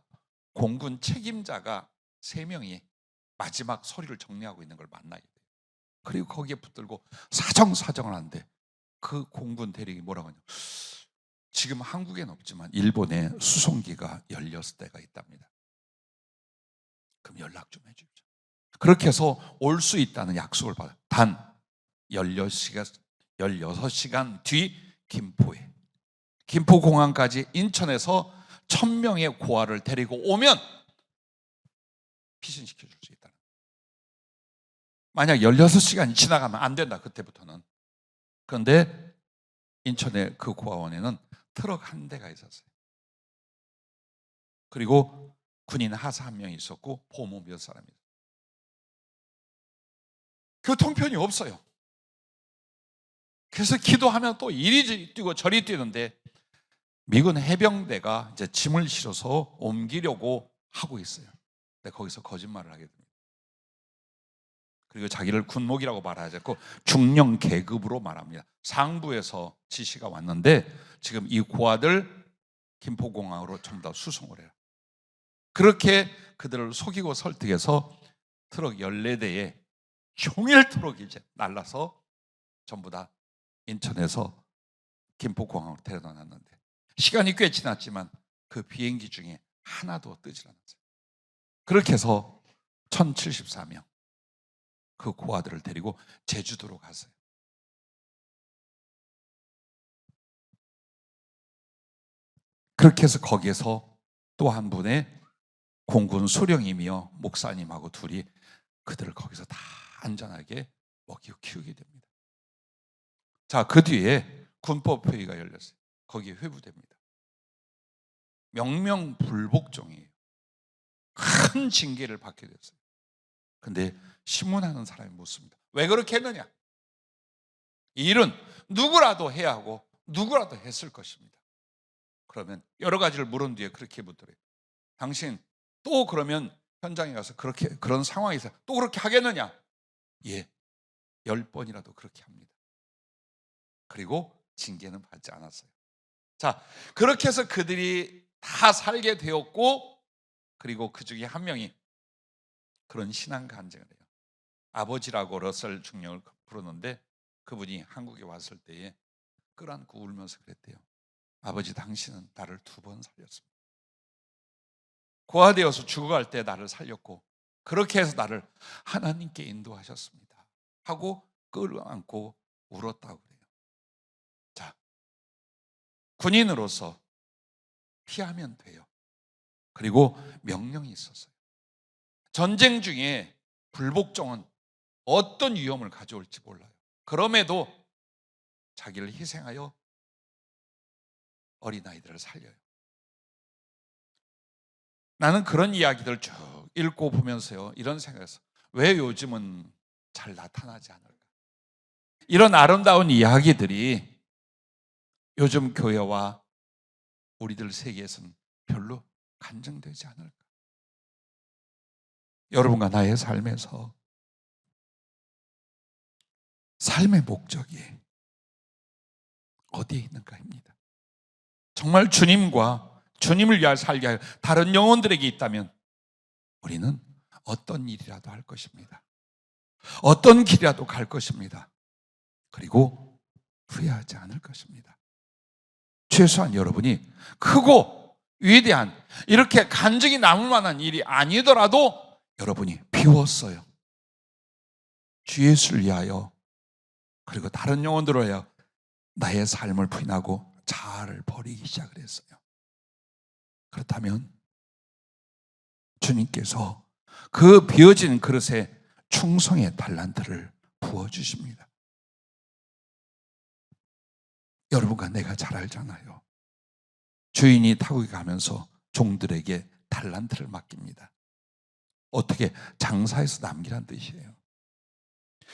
공군 책임자가 3명이 마지막 서류를 정리하고 있는 걸 만나게 돼요. 그리고 거기에 붙들고 사정을 하는데 그 공군 대령이 뭐라고 하냐, 지금 한국엔 없지만 일본에 수송기가 16대가 있답니다. 그럼 연락 좀 해주십시오. 그렇게 해서 올 수 있다는 약속을 받아요. 단 16시간 뒤 김포에, 김포공항까지 인천에서 1000명의 고아를 데리고 오면 피신시켜 줄 수 있다. 만약 16시간이 지나가면 안 된다, 그때부터는. 그런데 인천의 그 고아원에는 트럭 한 대가 있었어요. 그리고 군인 하사 1명이 있었고 보모 몇 사람이 있었어요. 교통편이 없어요. 그래서 기도하면 또 이리 뛰고 저리 뛰는데 미군 해병대가 이제 짐을 실어서 옮기려고 하고 있어요. 근데 거기서 거짓말을 하게 됩니다. 그리고 자기를 군목이라고 말하지 않고 중령 계급으로 말합니다. 상부에서 지시가 왔는데 지금 이 고아들 김포공항으로 전부 다 수송을 해요. 그렇게 그들을 속이고 설득해서 트럭 14대에 종일 트럭이 이제 날라서 전부 다 인천에서 김포공항으로 데려다 놨는데 시간이 꽤 지났지만 그 비행기 중에 하나도 뜨질 않았어요. 그렇게 해서 1074명 그 고아들을 데리고 제주도로 갔어요. 그렇게 해서 거기에서 또 한 분의 공군 수령이며 목사님하고 둘이 그들을 거기서 다 안전하게 먹이고 키우게 됩니다. 자, 그 뒤에 군법회의가 열렸어요. 거기에 회부됩니다. 명명불복종이에요. 큰 징계를 받게 됐어요. 근데 신문하는 사람이 묻습니다. 왜 그렇게 했느냐? 이 일은 누구라도 해야 하고 누구라도 했을 것입니다. 그러면 여러 가지를 물은 뒤에 그렇게 묻더래요. 당신 또 그러면 현장에 가서 그런 상황에서 또 그렇게 하겠느냐? 예, 10번이라도 그렇게 합니다. 그리고 징계는 받지 않았어요. 자, 그렇게 해서 그들이 다 살게 되었고, 그리고 그 중에 한 명이 그런 신앙 간증을 해요. 아버지라고 러셀 중령을 부르는데 그분이 한국에 왔을 때에 끌어안고 울면서 그랬대요. 아버지, 당신은 나를 2번 살렸습니다. 고아되어서 죽어갈 때 나를 살렸고 그렇게 해서 나를 하나님께 인도하셨습니다 하고 끌어안고 울었다고 그래요. 자, 군인으로서 피하면 돼요. 그리고 명령이 있었어요. 전쟁 중에 불복종은 어떤 위험을 가져올지 몰라요. 그럼에도 자기를 희생하여 어린아이들을 살려요. 나는 그런 이야기들 쭉 읽고 보면서요, 이런 생각했어요. 왜 요즘은 잘 나타나지 않을까? 이런 아름다운 이야기들이 요즘 교회와 우리들 세계에서는 별로 간증되지 않을까? 여러분과 나의 삶에서 삶의 목적이 어디에 있는가입니다. 정말 주님을 위하여 살게 하여 다른 영혼들에게 있다면 우리는 어떤 일이라도 할 것입니다. 어떤 길이라도 갈 것입니다. 그리고 후회하지 않을 것입니다. 최소한 여러분이 크고 위대한 이렇게 간증이 남을 만한 일이 아니더라도 여러분이 비웠어요. 주 예수를 위하여 그리고 다른 영혼들을 위하여 나의 삶을 부인하고 자아를 버리기 시작을 했어요. 그렇다면 주님께서 그 비어진 그릇에 충성의 달란트를 부어주십니다. 여러분과 내가 잘 알잖아요. 주인이 타국에 가면서 종들에게 달란트를 맡깁니다. 어떻게? 장사해서 남기란 뜻이에요.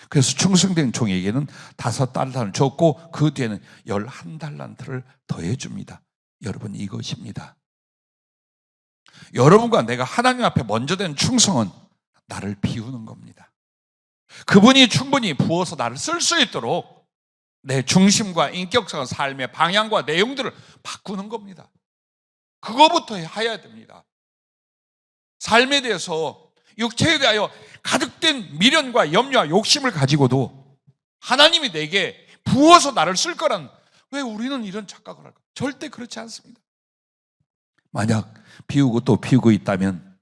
그래서 충성된 종에게는 5달란트를 줬고 그 뒤에는 11달란트를 더해줍니다. 여러분, 이것입니다. 여러분과 내가 하나님 앞에 먼저 된 충성은 나를 비우는 겁니다. 그분이 충분히 부어서 나를 쓸 수 있도록 내 중심과 인격과 삶의 방향과 내용들을 바꾸는 겁니다. 그거부터 해야 됩니다. 삶에 대해서 육체에 대하여 가득된 미련과 염려와 욕심을 가지고도 하나님이 내게 부어서 나를 쓸 거란, 왜 우리는 이런 착각을 할까? 절대 그렇지 않습니다. 만약 비우고 또 비우고 있다면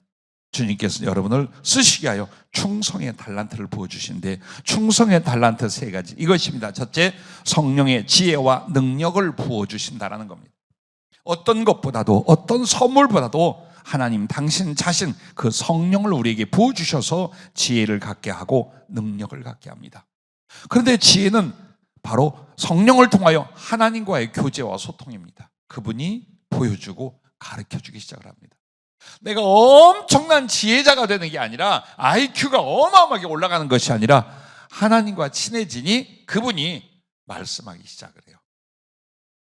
주님께서 여러분을 쓰시게 하여 충성의 달란트를 부어주신데, 충성의 달란트 3가지 이것입니다. 첫째, 성령의 지혜와 능력을 부어주신다라는 겁니다. 어떤 것보다도, 어떤 선물보다도 하나님 당신 자신 그 성령을 우리에게 부어주셔서 지혜를 갖게 하고 능력을 갖게 합니다. 그런데 지혜는 바로 성령을 통하여 하나님과의 교제와 소통입니다. 그분이 보여주고 가르쳐주기 시작을 합니다. 내가 엄청난 지혜자가 되는 게 아니라, IQ가 어마어마하게 올라가는 것이 아니라 하나님과 친해지니 그분이 말씀하기 시작을 해요.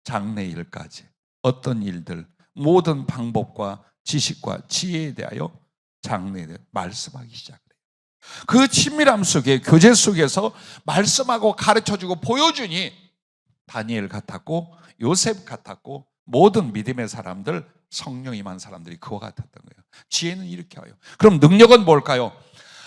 장래일까지 어떤 일들, 모든 방법과 지식과 지혜에 대하여 장래에 대해 말씀하기 시작을 해요. 그 친밀함 속에, 교제 속에서 말씀하고 가르쳐주고 보여주니 다니엘 같았고 요셉 같았고 모든 믿음의 사람들, 성령 임한 사람들이 그와 같았던 거예요. 지혜는 이렇게 와요. 그럼 능력은 뭘까요?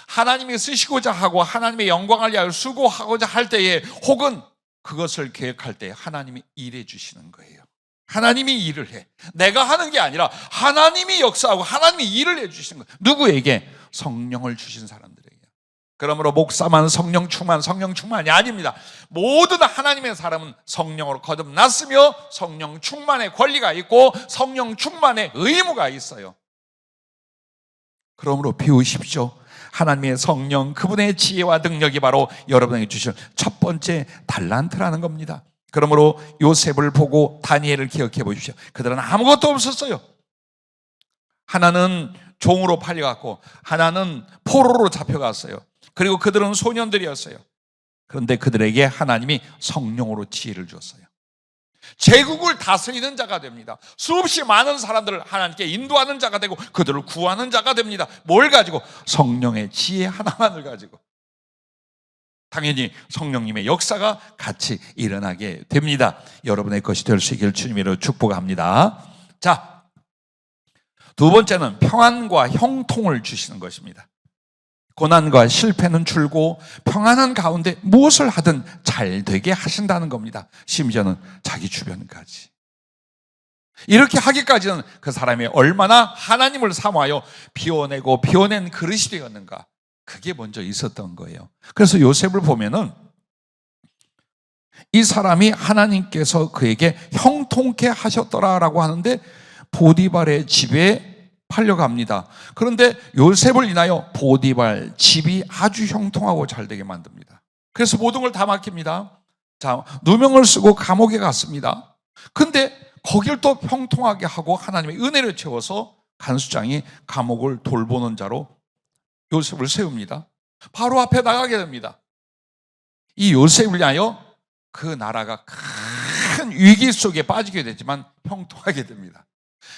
하나님이 쓰시고자 하고 하나님의 영광을 위하여 수고하고자 할 때에, 혹은 그것을 계획할 때에 하나님이 일해 주시는 거예요. 하나님이 일을 해. 내가 하는 게 아니라 하나님이 역사하고 하나님이 일을 해 주시는 거예요. 누구에게? 성령을 주신 사람들에게. 그러므로 목사만 성령 충만이 아닙니다. 모든 하나님의 사람은 성령으로 거듭났으며 성령 충만의 권리가 있고 성령 충만의 의무가 있어요. 그러므로 비우십시오. 하나님의 성령, 그분의 지혜와 능력이 바로 여러분에게 주실 첫 번째 달란트라는 겁니다. 그러므로 요셉을 보고 다니엘을 기억해 보십시오. 그들은 아무것도 없었어요. 하나는 종으로 팔려갔고 하나는 포로로 잡혀갔어요. 그리고 그들은 소년들이었어요. 그런데 그들에게 하나님이 성령으로 지혜를 주었어요. 제국을 다스리는 자가 됩니다. 수없이 많은 사람들을 하나님께 인도하는 자가 되고 그들을 구하는 자가 됩니다. 뭘 가지고? 성령의 지혜 하나만을 가지고. 당연히 성령님의 역사가 같이 일어나게 됩니다. 여러분의 것이 될 수 있기를 주님으로 축복합니다. 자, 두 번째는 평안과 형통을 주시는 것입니다. 고난과 실패는 줄고 평안한 가운데 무엇을 하든 잘 되게 하신다는 겁니다. 심지어는 자기 주변까지. 이렇게 하기까지는 그 사람이 얼마나 하나님을 사모하여 비워내고 비워낸 그릇이 되었는가. 그게 먼저 있었던 거예요. 그래서 요셉을 보면은 이 사람이 하나님께서 그에게 형통케 하셨더라라고 하는데 보디발의 집에 팔려갑니다. 그런데 요셉을 인하여 보디발 집이 아주 형통하고 잘 되게 만듭니다. 그래서 모든 걸 다 맡깁니다. 자, 누명을 쓰고 감옥에 갔습니다. 근데 거길 또 형통하게 하고 하나님의 은혜를 채워서 간수장이 감옥을 돌보는 자로 요셉을 세웁니다. 바로 앞에 나가게 됩니다. 이 요셉을 위하여 그 나라가 큰 위기 속에 빠지게 되지만 형통하게 됩니다.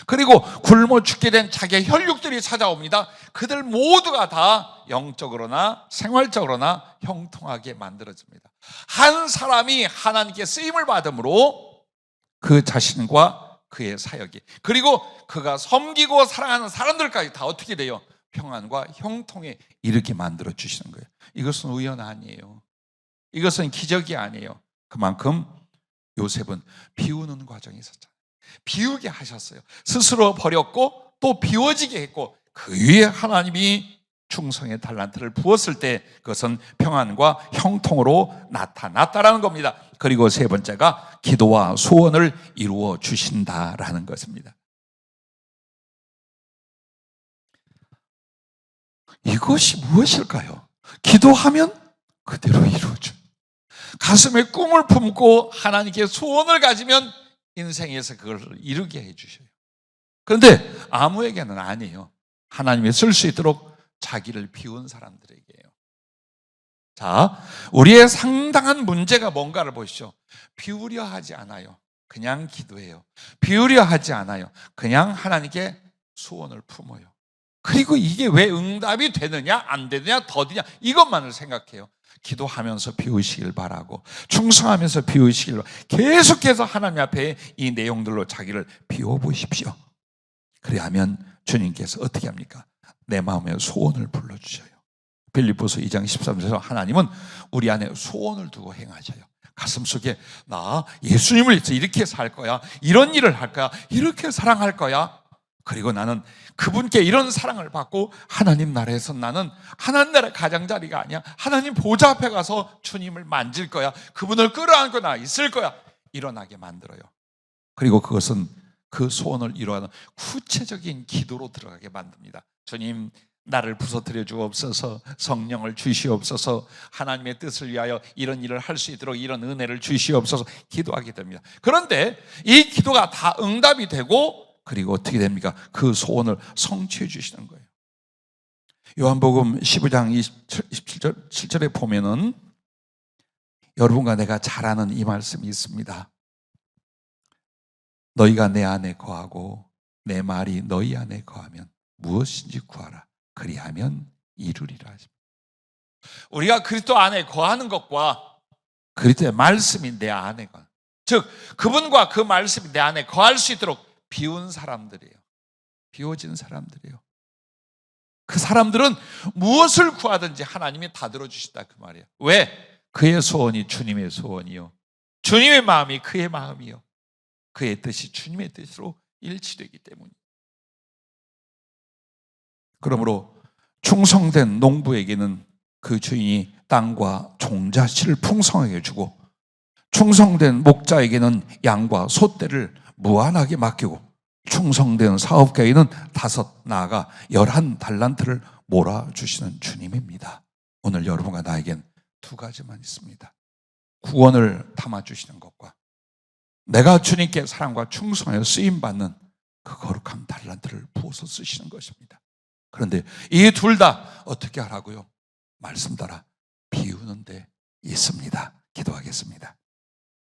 그리고 굶어 죽게 된 자기의 혈육들이 찾아옵니다. 그들 모두가 다 영적으로나 생활적으로나 형통하게 만들어집니다. 한 사람이 하나님께 쓰임을 받음으로 그 자신과 그의 사역이, 그리고 그가 섬기고 사랑하는 사람들까지 다 어떻게 돼요? 평안과 형통에 이르게 만들어 주시는 거예요. 이것은 우연 아니에요. 이것은 기적이 아니에요. 그만큼 요셉은 비우는 과정이 있었잖아요. 비우게 하셨어요. 스스로 버렸고 또 비워지게 했고 그 위에 하나님이 충성의 달란트를 부었을 때 그것은 평안과 형통으로 나타났다라는 겁니다. 그리고 세 번째가 기도와 소원을 이루어 주신다라는 것입니다. 이것이 무엇일까요? 기도하면 그대로 이루어져. 가슴에 꿈을 품고 하나님께 소원을 가지면 인생에서 그걸 이루게 해주셔요. 그런데 아무에게는 아니에요. 하나님이 쓸 수 있도록 자기를 비운 사람들에게요. 자, 우리의 상당한 문제가 뭔가를 보시죠. 비우려 하지 않아요. 그냥 기도해요. 비우려 하지 않아요. 그냥 하나님께 소원을 품어요. 그리고 이게 왜 응답이 되느냐 안 되느냐 더디냐 이것만을 생각해요. 기도하면서 비우시길 바라고 충성하면서 비우시길 바라고 계속해서 하나님 앞에 이 내용들로 자기를 비워보십시오. 그래야면 주님께서 어떻게 합니까? 내 마음에 소원을 불러주셔요. 빌립보서 2장 13절에서 하나님은 우리 안에 소원을 두고 행하셔요. 가슴속에 나 예수님을 위해서 이렇게 살 거야, 이런 일을 할 거야, 이렇게 사랑할 거야. 그리고 나는 그분께 이런 사랑을 받고 하나님 나라에서 나는 하나님 나라 가장자리가 아니야, 하나님 보좌 앞에 가서 주님을 만질 거야, 그분을 끌어안고 나 있을 거야, 일어나게 만들어요. 그리고 그것은 그 소원을 이루어가는 구체적인 기도로 들어가게 만듭니다. 주님, 나를 부서뜨려 주옵소서, 성령을 주시옵소서, 하나님의 뜻을 위하여 이런 일을 할 수 있도록 이런 은혜를 주시옵소서 기도하게 됩니다. 그런데 이 기도가 다 응답이 되고 그리고 어떻게 됩니까? 그 소원을 성취해 주시는 거예요. 요한복음 15장 27절에 보면은 여러분과 내가 잘 아는 이 말씀이 있습니다. 너희가 내 안에 거하고 내 말이 너희 안에 거하면 무엇인지 구하라. 그리하면 이루리라 하십니다. 우리가 그리스도 안에 거하는 것과 그리스도의 말씀이 내 안에 거하는, 즉 그분과 그 말씀이 내 안에 거할 수 있도록 비운 사람들이에요. 비워진 사람들이에요. 그 사람들은 무엇을 구하든지 하나님이 다 들어주신다 그 말이에요. 왜? 그의 소원이 주님의 소원이요, 주님의 마음이 그의 마음이요, 그의 뜻이 주님의 뜻으로 일치되기 때문이에요. 그러므로 충성된 농부에게는 그 주인이 땅과 종자씨를 풍성하게 주고 충성된 목자에게는 양과 소떼를 무한하게 맡기고 충성된 사업가에게는 5 나아가 11달란트를 몰아주시는 주님입니다. 오늘 여러분과 나에겐 2가지만 있습니다. 구원을 담아주시는 것과 내가 주님께 사랑과 충성하여 쓰임받는 그 거룩한 달란트를 부어서 쓰시는 것입니다. 그런데 이 둘 다 어떻게 하라고요? 말씀 따라 비우는 데 있습니다.